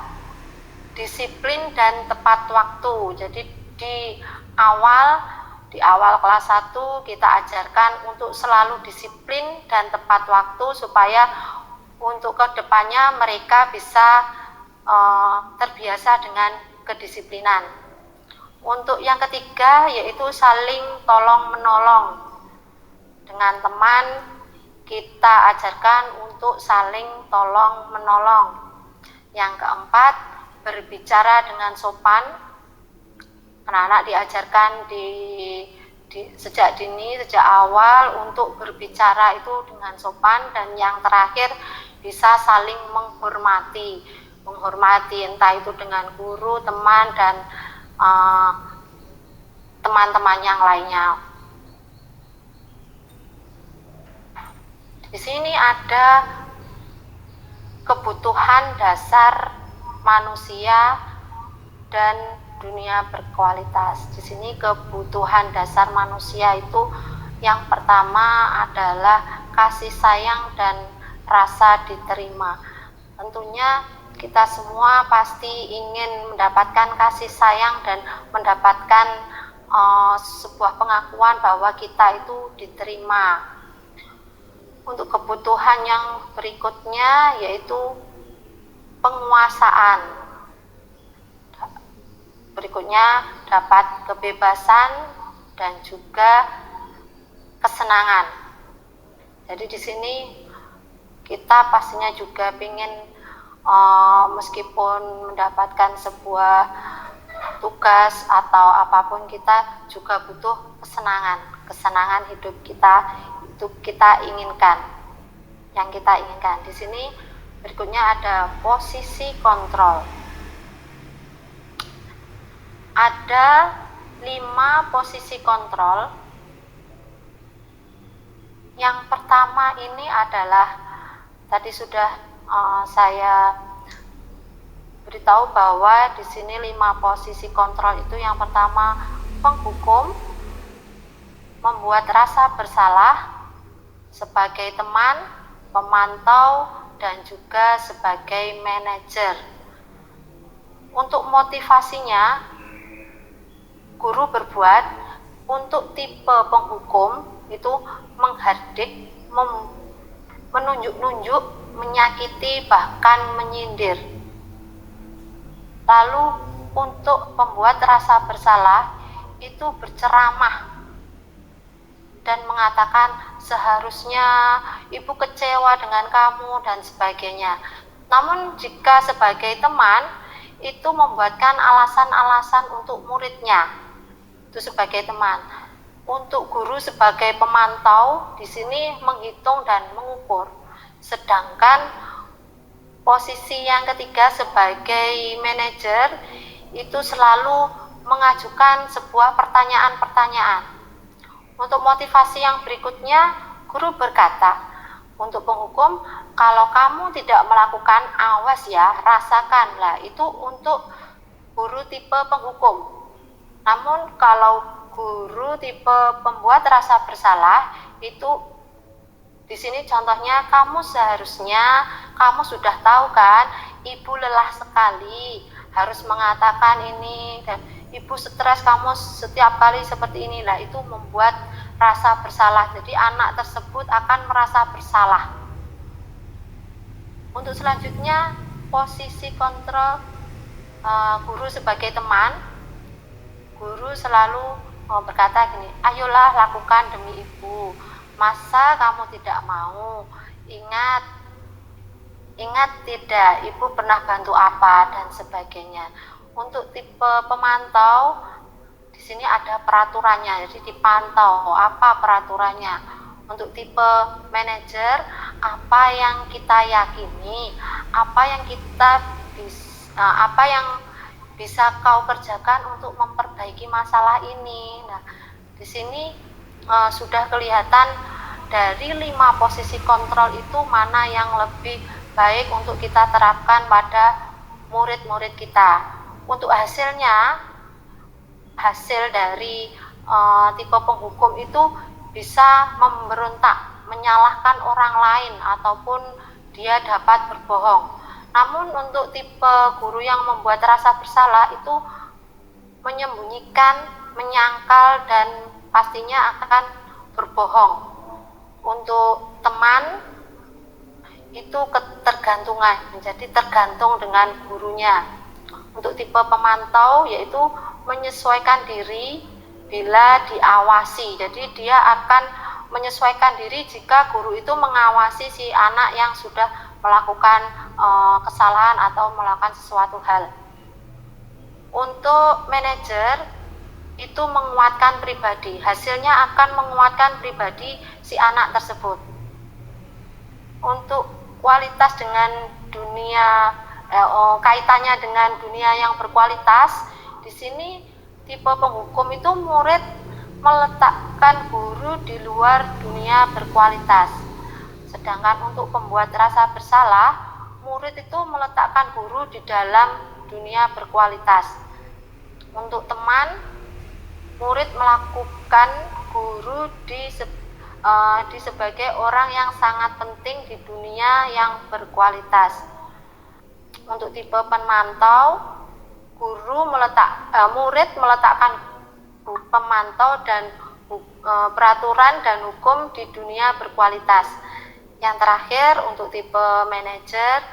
disiplin dan tepat waktu. Jadi di awal kelas 1 kita ajarkan untuk selalu disiplin dan tepat waktu supaya untuk kedepannya mereka bisa terbiasa dengan kedisiplinan. Untuk yang ketiga yaitu saling tolong menolong. Dengan teman kita ajarkan untuk saling tolong menolong. Yang keempat, berbicara dengan sopan. Anak-anak diajarkan sejak dini, sejak awal untuk berbicara itu dengan sopan. Dan yang terakhir bisa saling menghormati entah itu dengan guru, teman, dan teman-teman yang lainnya. Di sini ada kebutuhan dasar manusia dan dunia berkualitas. Di sini kebutuhan dasar manusia itu yang pertama adalah kasih sayang dan rasa diterima. Tentunya kita semua pasti ingin mendapatkan kasih sayang dan mendapatkan sebuah pengakuan bahwa kita itu diterima. Untuk kebutuhan yang berikutnya yaitu penguasaan. Berikutnya dapat kebebasan dan juga kesenangan. Jadi di sini kita pastinya juga ingin meskipun mendapatkan sebuah tugas atau apapun, kita juga butuh kesenangan hidup kita itu kita inginkan, yang kita inginkan. Di sini berikutnya ada posisi kontrol. Ada 5 posisi kontrol. Yang pertama ini adalah tadi sudah saya beritahu bahwa di sini 5 posisi kontrol itu yang pertama penghukum, membuat rasa bersalah sebagai teman, pemantau, dan juga sebagai manajer. Untuk motivasinya, guru berbuat. Untuk tipe penghukum itu menghardik, menunjuk-nunjuk, menyakiti, bahkan menyindir. Lalu untuk pembuat rasa bersalah itu berceramah dan mengatakan seharusnya ibu kecewa dengan kamu dan sebagainya. Namun jika sebagai teman itu membuatkan alasan-alasan untuk muridnya, itu sebagai teman. Untuk guru sebagai pemantau di sini menghitung dan mengukur. Sedangkan posisi yang ketiga sebagai manajer itu selalu mengajukan sebuah pertanyaan-pertanyaan. Untuk motivasi yang berikutnya, guru berkata, untuk penghukum, kalau kamu tidak melakukan, awas ya, rasakanlah. Itu untuk guru tipe penghukum. Namun kalau guru tipe pembuat rasa bersalah itu di sini contohnya, kamu sudah tahu kan, ibu lelah sekali harus mengatakan ini, dan ibu stres, kamu setiap kali seperti inilah, itu membuat rasa bersalah. Jadi anak tersebut akan merasa bersalah. Untuk selanjutnya posisi kontrol guru sebagai teman. Guru selalu berkata gini, ayolah lakukan demi ibu, masa kamu tidak mau, ingat tidak, ibu pernah bantu apa, dan sebagainya. Untuk tipe pemantau di sini ada peraturannya, jadi dipantau apa peraturannya. Untuk tipe manajer, apa yang kita yakini, apa yang bisa kau kerjakan untuk memperbaiki masalah ini. Nah, di sini sudah kelihatan dari 5 posisi kontrol itu mana yang lebih baik untuk kita terapkan pada murid-murid kita. Untuk hasil dari tipe penghukum itu bisa memberontak, menyalahkan orang lain, ataupun dia dapat berbohong. Namun untuk tipe guru yang membuat rasa bersalah itu menyembunyikan, menyangkal, dan pastinya akan berbohong. Untuk teman itu ketergantungan, menjadi tergantung dengan gurunya. Untuk tipe pemantau yaitu menyesuaikan diri bila diawasi. Jadi dia akan menyesuaikan diri jika guru itu mengawasi si anak yang sudah melakukan kesalahan atau melakukan sesuatu hal. Untuk manajer itu menguatkan pribadi, hasilnya akan menguatkan pribadi si anak tersebut. Untuk kualitas dengan dunia, kaitannya dengan dunia yang berkualitas, di sini tipe penghukum itu murid meletakkan guru di luar dunia berkualitas. Sedangkan untuk pembuat rasa bersalah, murid itu meletakkan guru di dalam dunia berkualitas. Untuk teman, murid melakukan guru di sebagai orang yang sangat penting di dunia yang berkualitas. Untuk tipe pemantau, murid meletakkan pemantau dan peraturan dan hukum di dunia berkualitas. Yang terakhir, untuk tipe manajer,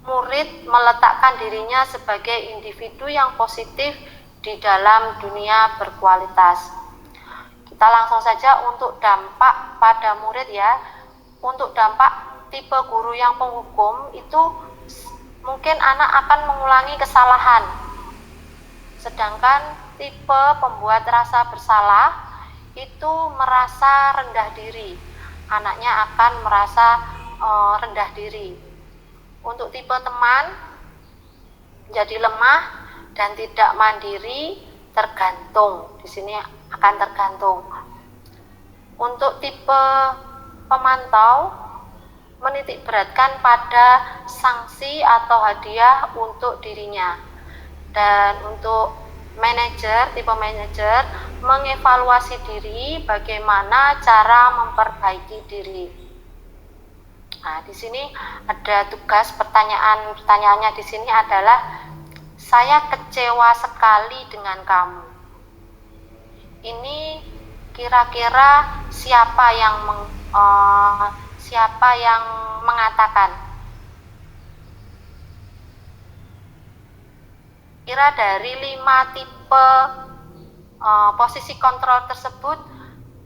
murid meletakkan dirinya sebagai individu yang positif di dalam dunia berkualitas. Kita langsung saja untuk dampak pada murid ya. Untuk dampak tipe guru yang penghukum itu mungkin anak akan mengulangi kesalahan. Sedangkan tipe pembuat rasa bersalah itu merasa rendah diri. Anaknya akan merasa rendah diri. Untuk tipe teman, jadi lemah dan tidak mandiri, tergantung. Di sini akan tergantung. Untuk tipe pemantau, menitik beratkan pada sanksi atau hadiah untuk dirinya. Dan untuk manajer, tipe manajer, mengevaluasi diri, bagaimana cara memperbaiki diri. Nah, di sini ada tugas pertanyaannya di sini adalah, saya kecewa sekali dengan kamu. Ini kira-kira siapa yang mengatakan? Kira dari 5 tipe posisi kontrol tersebut,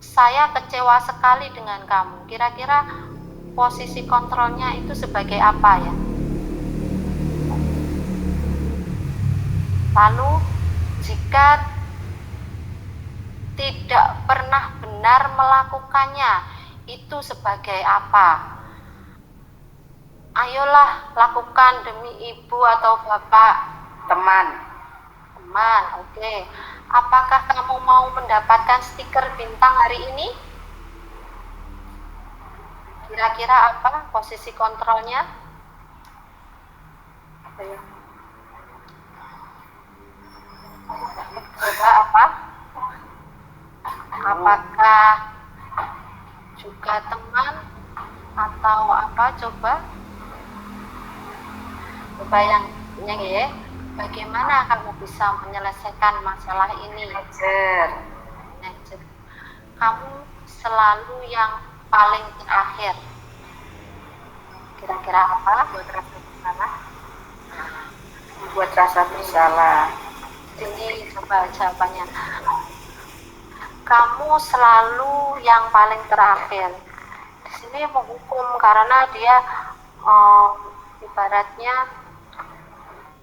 saya kecewa sekali dengan kamu. Kira-kira posisi kontrolnya itu sebagai apa ya? Lalu jika tidak pernah benar melakukannya, itu sebagai apa? Ayolah lakukan demi ibu atau bapak. Teman. Oke. Apakah kamu mau mendapatkan stiker bintang hari ini? Kira-kira apa posisi kontrolnya? Coba apa? Apakah juga teman atau apa? Coba yang ya. Bagaimana kamu bisa menyelesaikan masalah ini? Manajer. Kamu selalu yang paling terakhir. Kira-kira apa? Buat rasa bersalah. Ini coba jawabannya. Kamu selalu yang paling terakhir. Di sini menghukum karena dia ibaratnya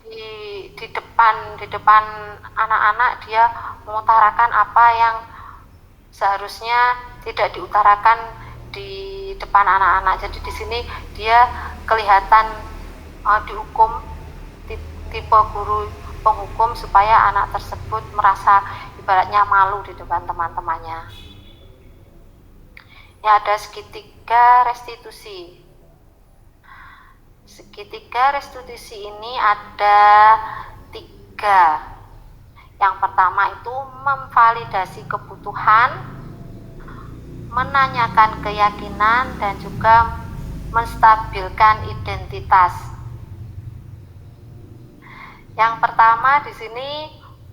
di depan anak-anak dia mengutarakan apa yang seharusnya tidak diutarakan di depan anak-anak. Jadi di sini dia kelihatan dihukum, tipe guru penghukum, supaya anak tersebut merasa ibaratnya malu di depan teman-temannya. Ya, ada segitiga restitusi. Segitiga restitusi ini ada 3. Yang pertama itu memvalidasi kebutuhan, menanyakan keyakinan, dan juga menstabilkan identitas. Yang pertama di sini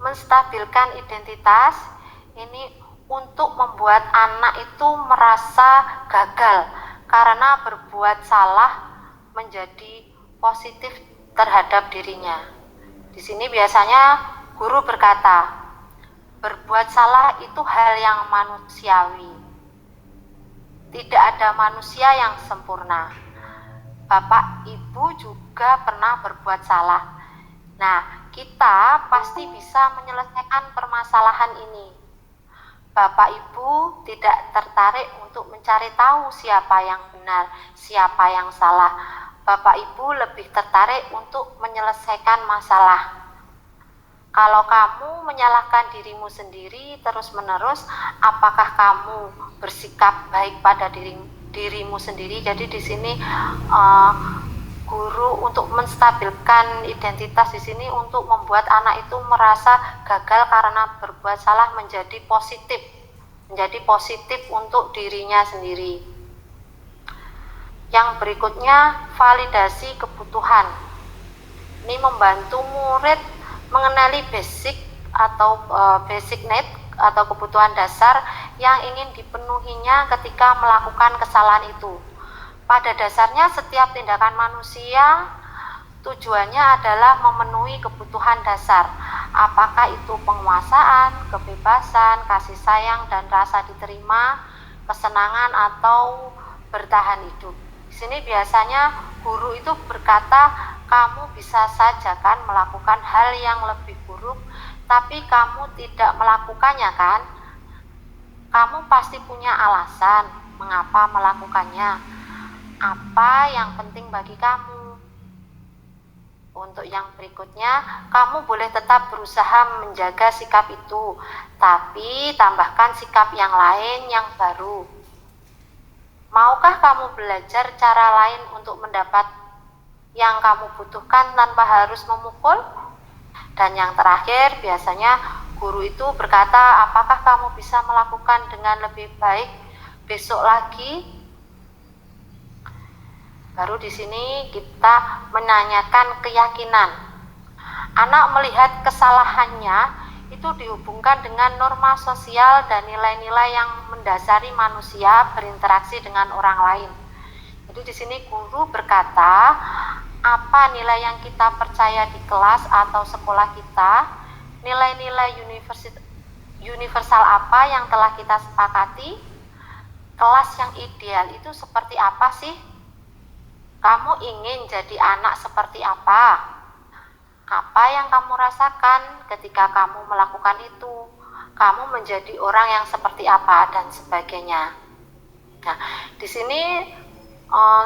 menstabilkan identitas, ini untuk membuat anak itu merasa gagal karena berbuat salah menjadi positif terhadap dirinya. Di sini biasanya guru berkata, berbuat salah itu hal yang manusiawi. Tidak ada manusia yang sempurna. Bapak, ibu juga pernah berbuat salah. Nah, kita pasti bisa menyelesaikan permasalahan ini. Bapak ibu tidak tertarik untuk mencari tahu siapa yang benar, siapa yang salah. Bapak ibu lebih tertarik untuk menyelesaikan masalah. Kalau kamu menyalahkan dirimu sendiri terus-menerus, apakah kamu bersikap baik pada dirimu sendiri? Jadi di sini guru untuk menstabilkan identitas di sini untuk membuat anak itu merasa gagal karena berbuat salah menjadi positif untuk dirinya sendiri. Yang berikutnya, validasi kebutuhan. Ini membantu murid mengenali basic need atau kebutuhan dasar yang ingin dipenuhinya ketika melakukan kesalahan itu. Pada dasarnya setiap tindakan manusia tujuannya adalah memenuhi kebutuhan dasar, apakah itu penguasaan, kebebasan, kasih sayang dan rasa diterima, kesenangan atau bertahan hidup. Di sini biasanya guru itu berkata, kamu bisa saja kan melakukan hal yang lebih buruk, tapi kamu tidak melakukannya kan? Kamu pasti punya alasan mengapa melakukannya. Apa yang penting bagi kamu? Untuk yang berikutnya, kamu boleh tetap berusaha menjaga sikap itu, tapi tambahkan sikap yang lain yang baru. Maukah kamu belajar cara lain untuk mendapat yang kamu butuhkan tanpa harus memukul? Dan yang terakhir, biasanya guru itu berkata, apakah kamu bisa melakukan dengan lebih baik besok lagi? Baru di sini kita menanyakan keyakinan. Anak melihat kesalahannya itu dihubungkan dengan norma sosial dan nilai-nilai yang mendasari manusia berinteraksi dengan orang lain. Jadi di sini guru berkata, apa nilai yang kita percaya di kelas atau sekolah kita, nilai-nilai universal apa yang telah kita sepakati, kelas yang ideal itu seperti apa sih? Kamu ingin jadi anak seperti apa? Apa yang kamu rasakan ketika kamu melakukan itu? Kamu menjadi orang yang seperti apa dan sebagainya. Nah, di sini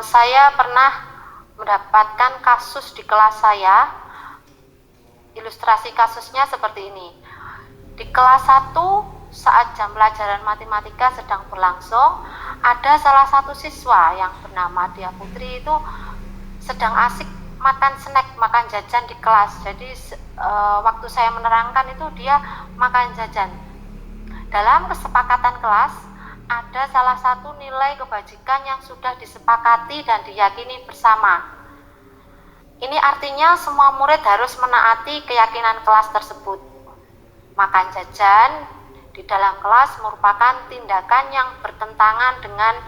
saya pernah mendapatkan kasus di kelas saya. Ilustrasi kasusnya seperti ini. Di kelas 1 saat jam pelajaran matematika sedang berlangsung, ada salah satu siswa yang bernama Dia Putri itu sedang asik makan snack, makan jajan di kelas. Jadi waktu saya menerangkan itu dia makan jajan. Dalam kesepakatan kelas ada salah satu nilai kebajikan yang sudah disepakati dan diyakini bersama. Ini artinya semua murid harus menaati keyakinan kelas tersebut. Makan jajan di dalam kelas merupakan tindakan yang bertentangan dengan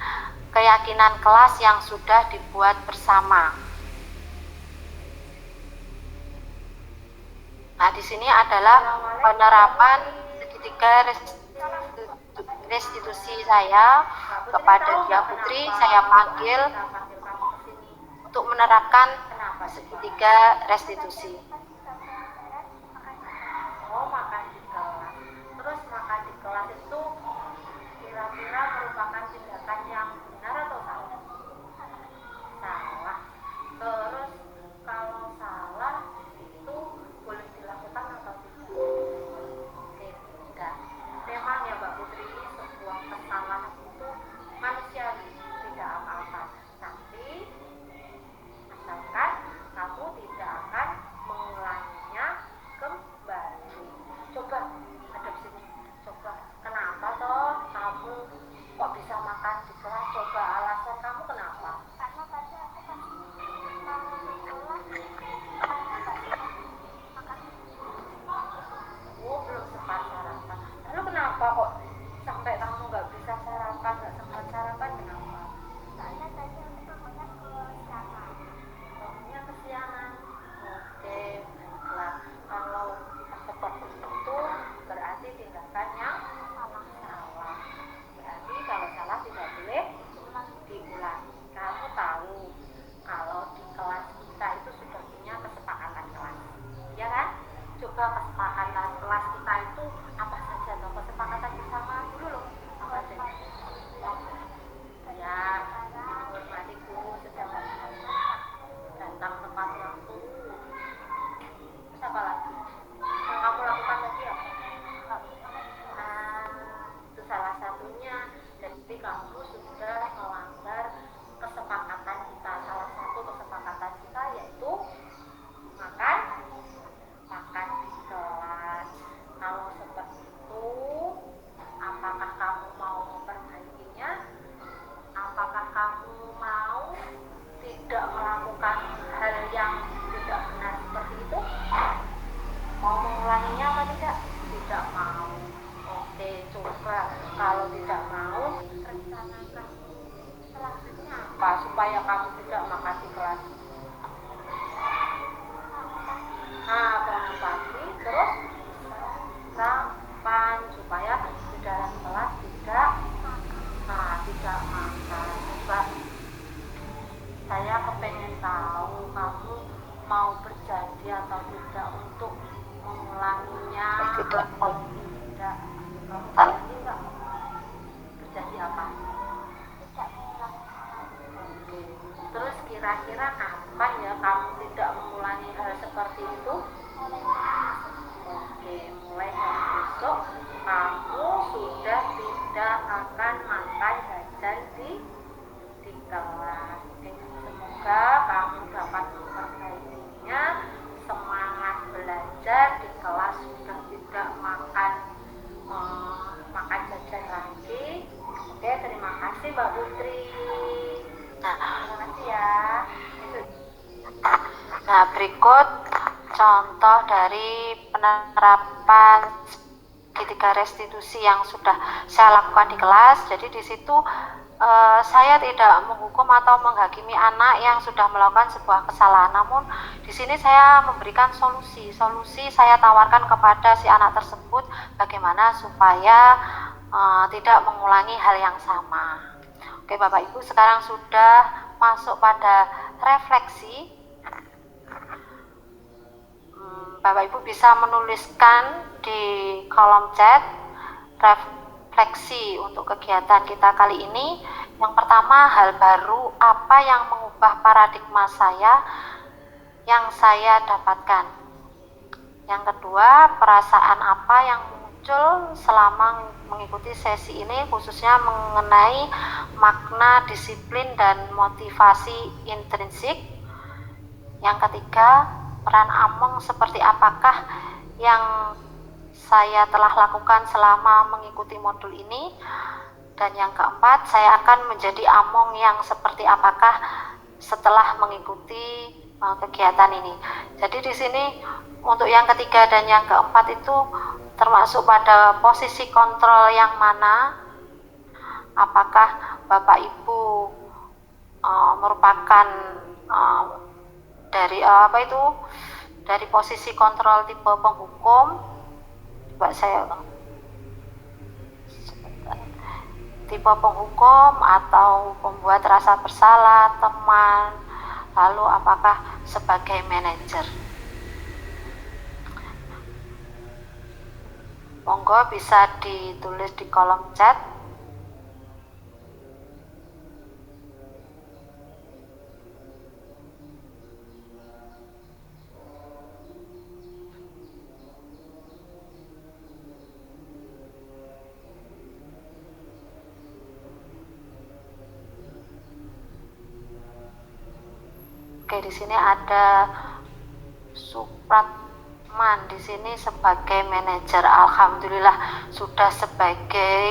keyakinan kelas yang sudah dibuat bersama. Nah, di sini adalah penerapan segitiga restitusi saya kepada Dia Putri. Saya panggil untuk menerapkan segitiga restitusi. Makan di kelas. Terus makan di kelas itu kira-kira merupakan tindakan yang benar atau salah? Salah. Terus kalau salah itu boleh dilakukan atau tidak? Oke, tidak. Memang ya Mbak Putri, sebuah kesalahan itu manusiawi, tidak apa-apa. Tapi asalkan kamu tidak akan mengulanginya kembali. Coba hadap sini. Coba kenapa toh kamu kok bisa makan di kelas? Coba alasan kamu kenapa? Karena tadi aku pas mau di Oh, belum sempat sarapan. Lalu kenapa kok sampai kamu nggak bisa sarapan, nggak sempat sarapan? Kenapa? soalnya tadi aku bangunnya kesiangan. Bangunnya kesiangan. Oke, baiklah. Kalau seperti itu berarti tindakan yang salah. Berarti kalau salah tidak boleh diulangi. Kamu tahu kalau di kelas kita itu sudah punya kesepakatan kelas, ya kan? Coba kesepakatan kelas kita itu apa saja? Atau kesepakatan bersama dulu loh, apa saja? Ya, menghormati guru sedang datang tepat waktu. Terus apa lagi? Yang kamu lakukan tadi apa? Itu salah satunya. Jadi kamu sudah melanggar kesepakatan kita. Salah satu kesepakatan kita atau tidak untuk mengulanginya? Tidak. Atau tidak? Kamu berjanji nggak? Berjanji apa? Oke. Terus kira-kira kapan ya kamu tidak mengulangi hal seperti itu? Oke, mulai hari besok kamu sudah tidak akan makan jajan di kelas. Oke, semoga kamu dapat memperbaikinya. Semangat belajar di kelas, sudah tidak makan jajan lagi. Oke, terima kasih Mbak Putri. Terima kasih ya. Nah, berikut contoh dari penerapan segitiga restitusi yang sudah saya lakukan di kelas. Jadi di situ saya tidak menghukum atau menghakimi anak yang sudah melakukan sebuah kesalahan. Namun di sini saya memberikan solusi. Solusi saya tawarkan kepada si anak tersebut bagaimana supaya tidak mengulangi hal yang sama. Oke Bapak Ibu, sekarang sudah masuk pada refleksi. Bapak Ibu bisa menuliskan di kolom chat refleksi untuk kegiatan kita kali ini. Yang pertama, hal baru apa yang mengubah paradigma saya yang saya dapatkan. Yang kedua, perasaan apa yang muncul selama mengikuti sesi ini, khususnya mengenai makna disiplin dan motivasi intrinsik. Yang ketiga, peran Among seperti apakah yang saya telah lakukan selama mengikuti modul ini. Dan yang keempat, saya akan menjadi Among yang seperti apakah setelah mengikuti kegiatan ini. Jadi di sini untuk yang ketiga dan yang keempat itu termasuk pada posisi kontrol yang mana, apakah Bapak Ibu merupakan dari posisi kontrol tipe penghukum. Coba saya tipe penghukum atau pembuat rasa bersalah, teman, lalu apakah sebagai manajer. Monggo bisa ditulis di kolom chat. Oke, di sini ada Supratman di sini sebagai manajer. Alhamdulillah sudah sebagai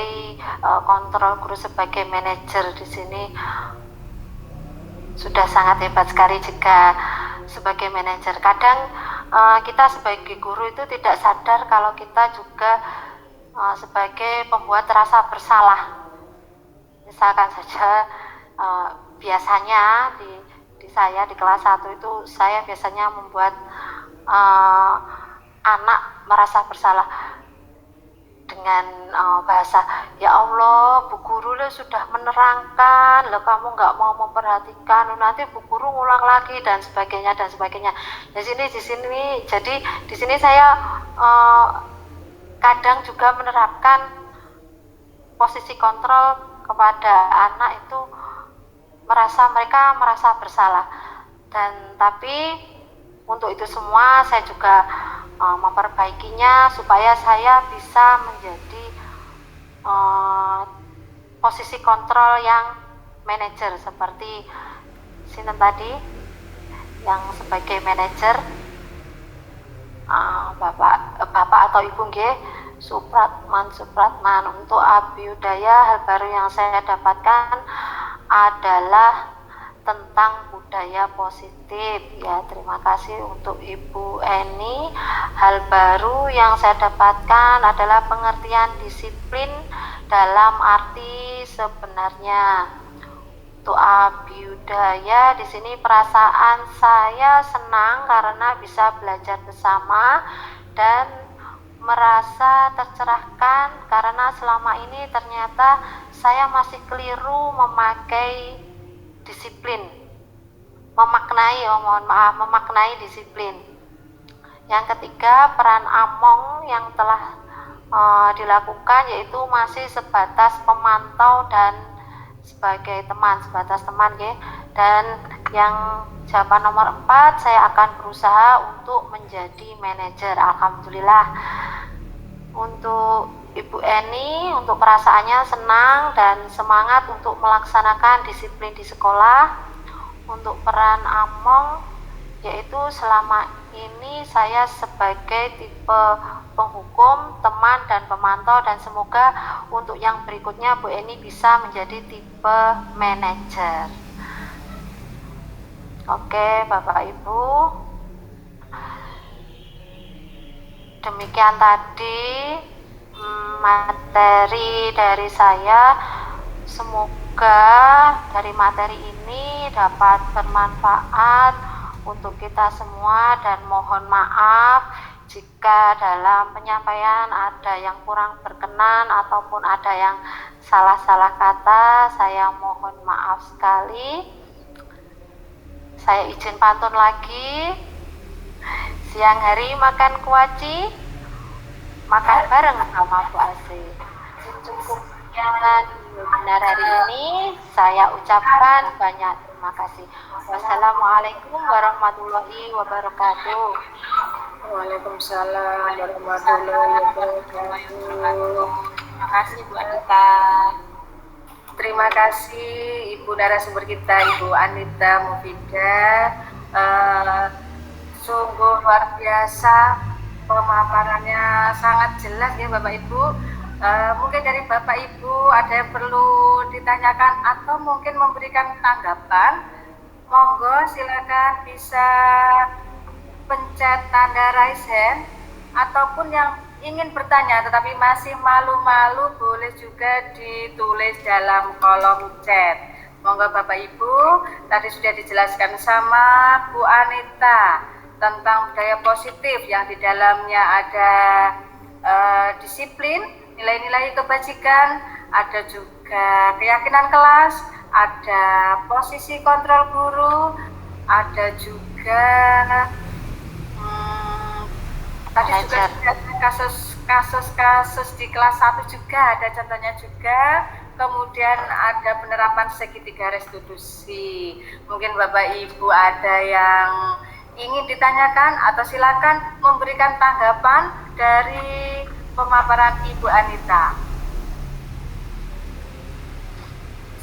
kontrol guru, sebagai manajer di sini sudah sangat hebat sekali jika sebagai manajer. Kadang kita sebagai guru itu tidak sadar kalau kita juga sebagai pembuat rasa bersalah. Misalkan saja biasanya di saya di kelas 1 itu saya biasanya membuat anak merasa bersalah dengan bahasa, ya Allah Bu Guru sudah menerangkan, kamu nggak mau memperhatikan, nanti Bu Guru ngulang lagi dan sebagainya dan sebagainya. Jadi di sini saya kadang juga menerapkan posisi kontrol kepada anak itu, mereka merasa bersalah. Dan tapi untuk itu semua saya juga memperbaikinya supaya saya bisa menjadi posisi kontrol yang manajer seperti sinten tadi yang sebagai manajer, Bapak atau Ibu nggih Supratman. Untuk Abiyudaya, hal baru yang saya dapatkan adalah tentang budaya positif. Ya, terima kasih untuk Ibu Eni. Hal baru yang saya dapatkan adalah pengertian disiplin dalam arti sebenarnya. Untuk Abiyudaya, di sini perasaan saya senang karena bisa belajar bersama dan merasa tercerahkan karena selama ini ternyata saya masih keliru memakai disiplin, memaknai disiplin. Yang ketiga, peran Among yang telah dilakukan yaitu masih sebatas pemantau dan sebagai teman, sebatas teman ya. Dan yang jawaban nomor 4, saya akan berusaha untuk menjadi manajer. Alhamdulillah. Untuk Ibu Eni, untuk perasaannya senang dan semangat untuk melaksanakan disiplin di sekolah. Untuk peran Among, yaitu selama ini saya sebagai tipe penghukum, teman, dan pemantau, dan semoga untuk yang berikutnya Bu Eni bisa menjadi tipe manajer. Oke, Bapak Ibu, demikian tadi materi dari saya. Semoga dari materi ini dapat bermanfaat untuk kita semua, dan mohon maaf jika dalam penyampaian ada yang kurang berkenan ataupun ada yang salah-salah kata. Saya mohon maaf sekali. Saya izin pantun lagi. Siang hari makan kuaci, makan bareng sama Bu Asih. Cukupnya webinar hari ini saya ucapkan banyak terima kasih. Wassalamualaikum warahmatullahi wabarakatuh. Waalaikumsalam warahmatullahi wabarakatuh. Terima kasih Bu Anita. Terima kasih Ibu narasumber kita, Ibu Anita Mufidah. Sungguh luar biasa, pemaparannya sangat jelas ya Bapak Ibu. Mungkin dari Bapak Ibu ada yang perlu ditanyakan atau mungkin memberikan tanggapan, monggo silakan bisa pencet tanda raise hand, ataupun yang ingin bertanya tetapi masih malu-malu boleh juga ditulis dalam kolom chat. Monggo Bapak Ibu, tadi sudah dijelaskan sama Bu Anita tentang budaya positif yang di dalamnya ada disiplin, nilai-nilai kebajikan, ada juga keyakinan kelas, ada posisi kontrol guru, ada juga tadi juga ada kasus-kasus di kelas 1 juga ada contohnya juga. Kemudian ada penerapan segitiga restitusi. Mungkin Bapak Ibu ada yang ingin ditanyakan atau silakan memberikan tanggapan dari pemaparan Ibu Anita.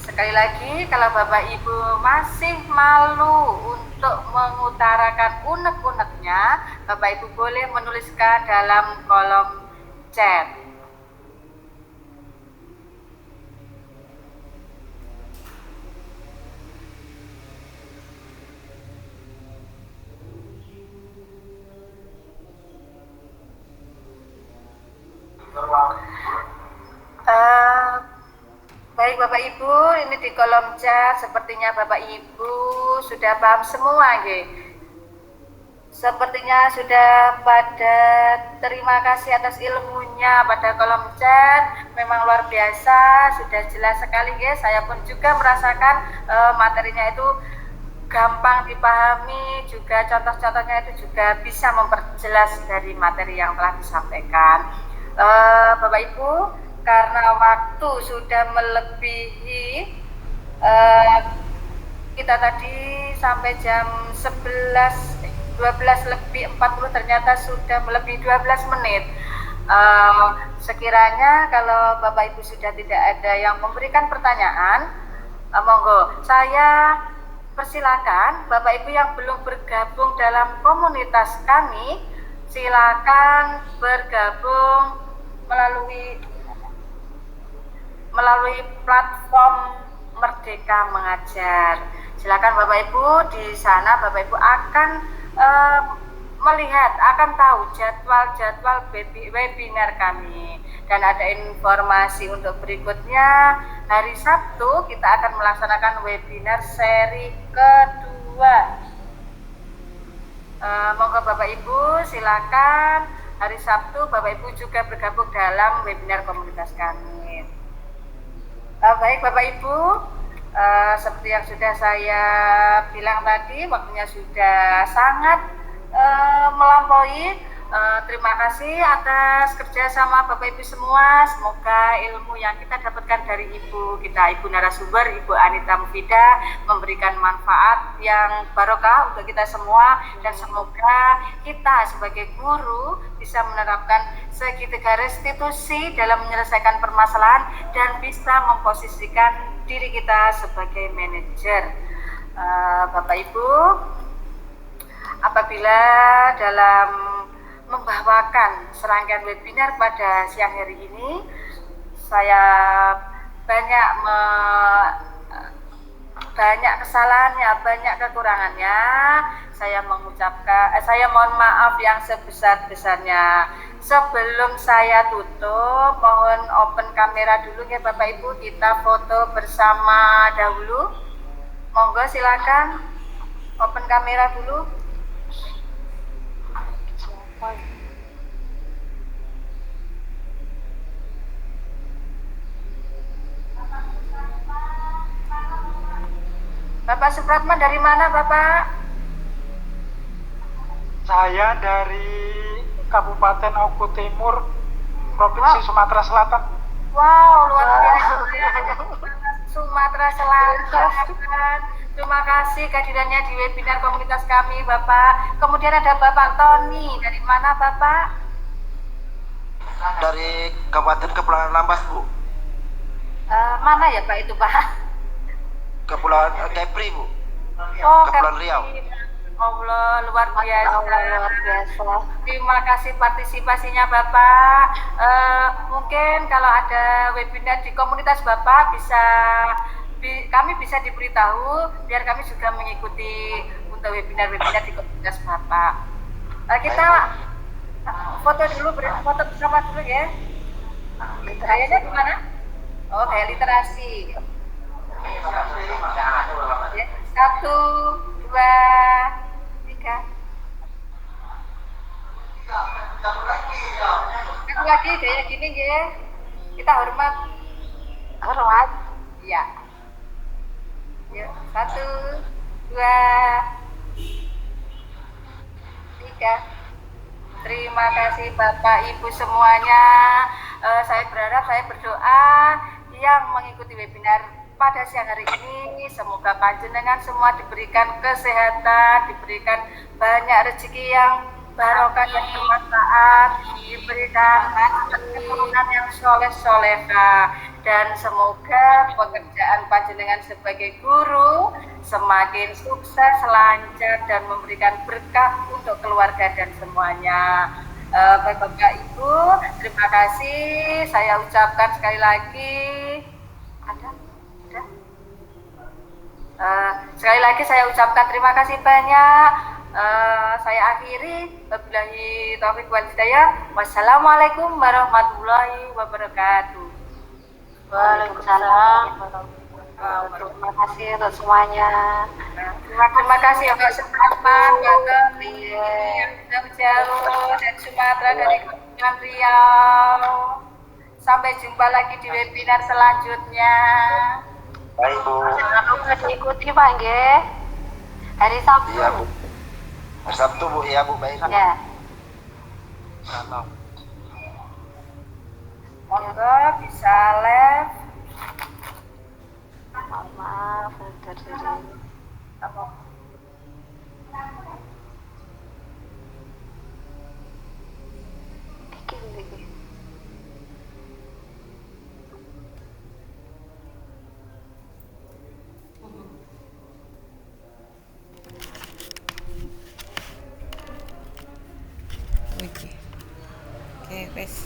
Sekali lagi, kalau Bapak Ibu masih malu untuk mengutarakan unek-uneknya, Bapak Ibu boleh menuliskan dalam kolom chat. Baik Bapak Ibu, ini di kolom chat sepertinya Bapak Ibu sudah paham semua nggih. Sepertinya sudah pada terima kasih atas ilmunya pada kolom chat. Memang luar biasa, sudah jelas sekali nggih. Saya pun juga merasakan materinya itu gampang dipahami, juga contoh-contohnya itu juga bisa memperjelas dari materi yang telah disampaikan. Bapak Ibu, karena waktu sudah melebihi, kita tadi sampai jam 12:40 ternyata sudah melebihi 12 menit. Sekiranya kalau Bapak Ibu sudah tidak ada yang memberikan pertanyaan, monggo saya persilakan Bapak Ibu yang belum bergabung dalam komunitas kami, silakan bergabung melalui platform Merdeka Mengajar. Silakan Bapak Ibu, di sana Bapak Ibu akan melihat, akan tahu jadwal webinar kami. Dan ada informasi untuk berikutnya, hari Sabtu kita akan melaksanakan webinar seri kedua. Monggo Bapak Ibu silakan hari Sabtu Bapak Ibu juga bergabung dalam webinar komunitas kami. Baik Bapak Ibu, seperti yang sudah saya bilang tadi, waktunya sudah sangat melampaui. Terima kasih atas kerja sama Bapak Ibu semua. Semoga ilmu yang kita dapatkan dari Ibu narasumber, Ibu Anita Mufidah, memberikan manfaat yang barokah untuk kita semua, dan semoga kita sebagai guru bisa menerapkan segitiga restitusi dalam menyelesaikan permasalahan dan bisa memposisikan diri kita sebagai manajer. Bapak Ibu, apabila dalam membawakan serangkaian webinar pada siang hari ini, saya banyak kesalahannya, banyak kekurangannya. Saya mohon maaf yang sebesar-besarnya. Sebelum saya tutup, mohon open kamera dulu ya Bapak Ibu, kita foto bersama dahulu. Monggo silakan open kamera dulu. Bapak Supratman dari mana Bapak? Saya dari Kabupaten Oku Timur, Provinsi Sumatera Selatan. Wow, luar biasa. Sumatera Selatan. Terima kasih kehadirannya di webinar komunitas kami, Bapak. Kemudian ada Bapak Tony. Dari mana, Bapak? Dari Kabupaten Kepulauan Lambas, Bu. Mana ya, Pak, itu, Pak? Kepulauan Kepri, Bu. Oh, Kepulauan Riau. Allah, luar biasa. Luar biasa. Terima kasih partisipasinya, Bapak. Mungkin kalau ada webinar di komunitas Bapak kami bisa diberitahu biar kami juga mengikuti untuk webinar-webinar di komunitas Bapak. Kita foto bersama dulu ya. Kayaknya gimana? Oh, kayak literasi. Ya, 1, 2, 3. Satu lagi kayak gini ya. Kita hormat. Iya. Yuk, 1, 2, 3. Terima kasih Bapak Ibu semuanya. Saya berdoa yang mengikuti webinar pada siang hari ini, semoga panjenengan semua diberikan kesehatan, diberikan banyak rezeki yang barokah dan bermanfaat, diberikan keturunan yang soleh-solehah, dan semoga pekerjaan panjenengan sebagai guru semakin sukses, lancar, dan memberikan berkah untuk keluarga dan semuanya. Bapak Ibu, terima kasih. Saya ucapkan sekali lagi. Sekali lagi saya ucapkan terima kasih banyak. Saya akhiri. Wabillahi taufiq wal hidayah. Wassalamualaikum warahmatullahi wabarakatuh. Waalaikumsalam. Terima kasih untuk semuanya. Terima kasih Pak Supratman, Pak Tony yang sudah jauh dari Sumatera, dari Kepulauan Riau. Sampai jumpa lagi di webinar selanjutnya. Baik, Bu. Jangan lupa diikuti Pak nggih. Hari Sabtu. Iya, Bu. Hari Sabtu, Bu. Iya, Bu. Baik. Ya. Salam. Monggo bisa live. Maaf, dari Apa? Iki. Oke, wes.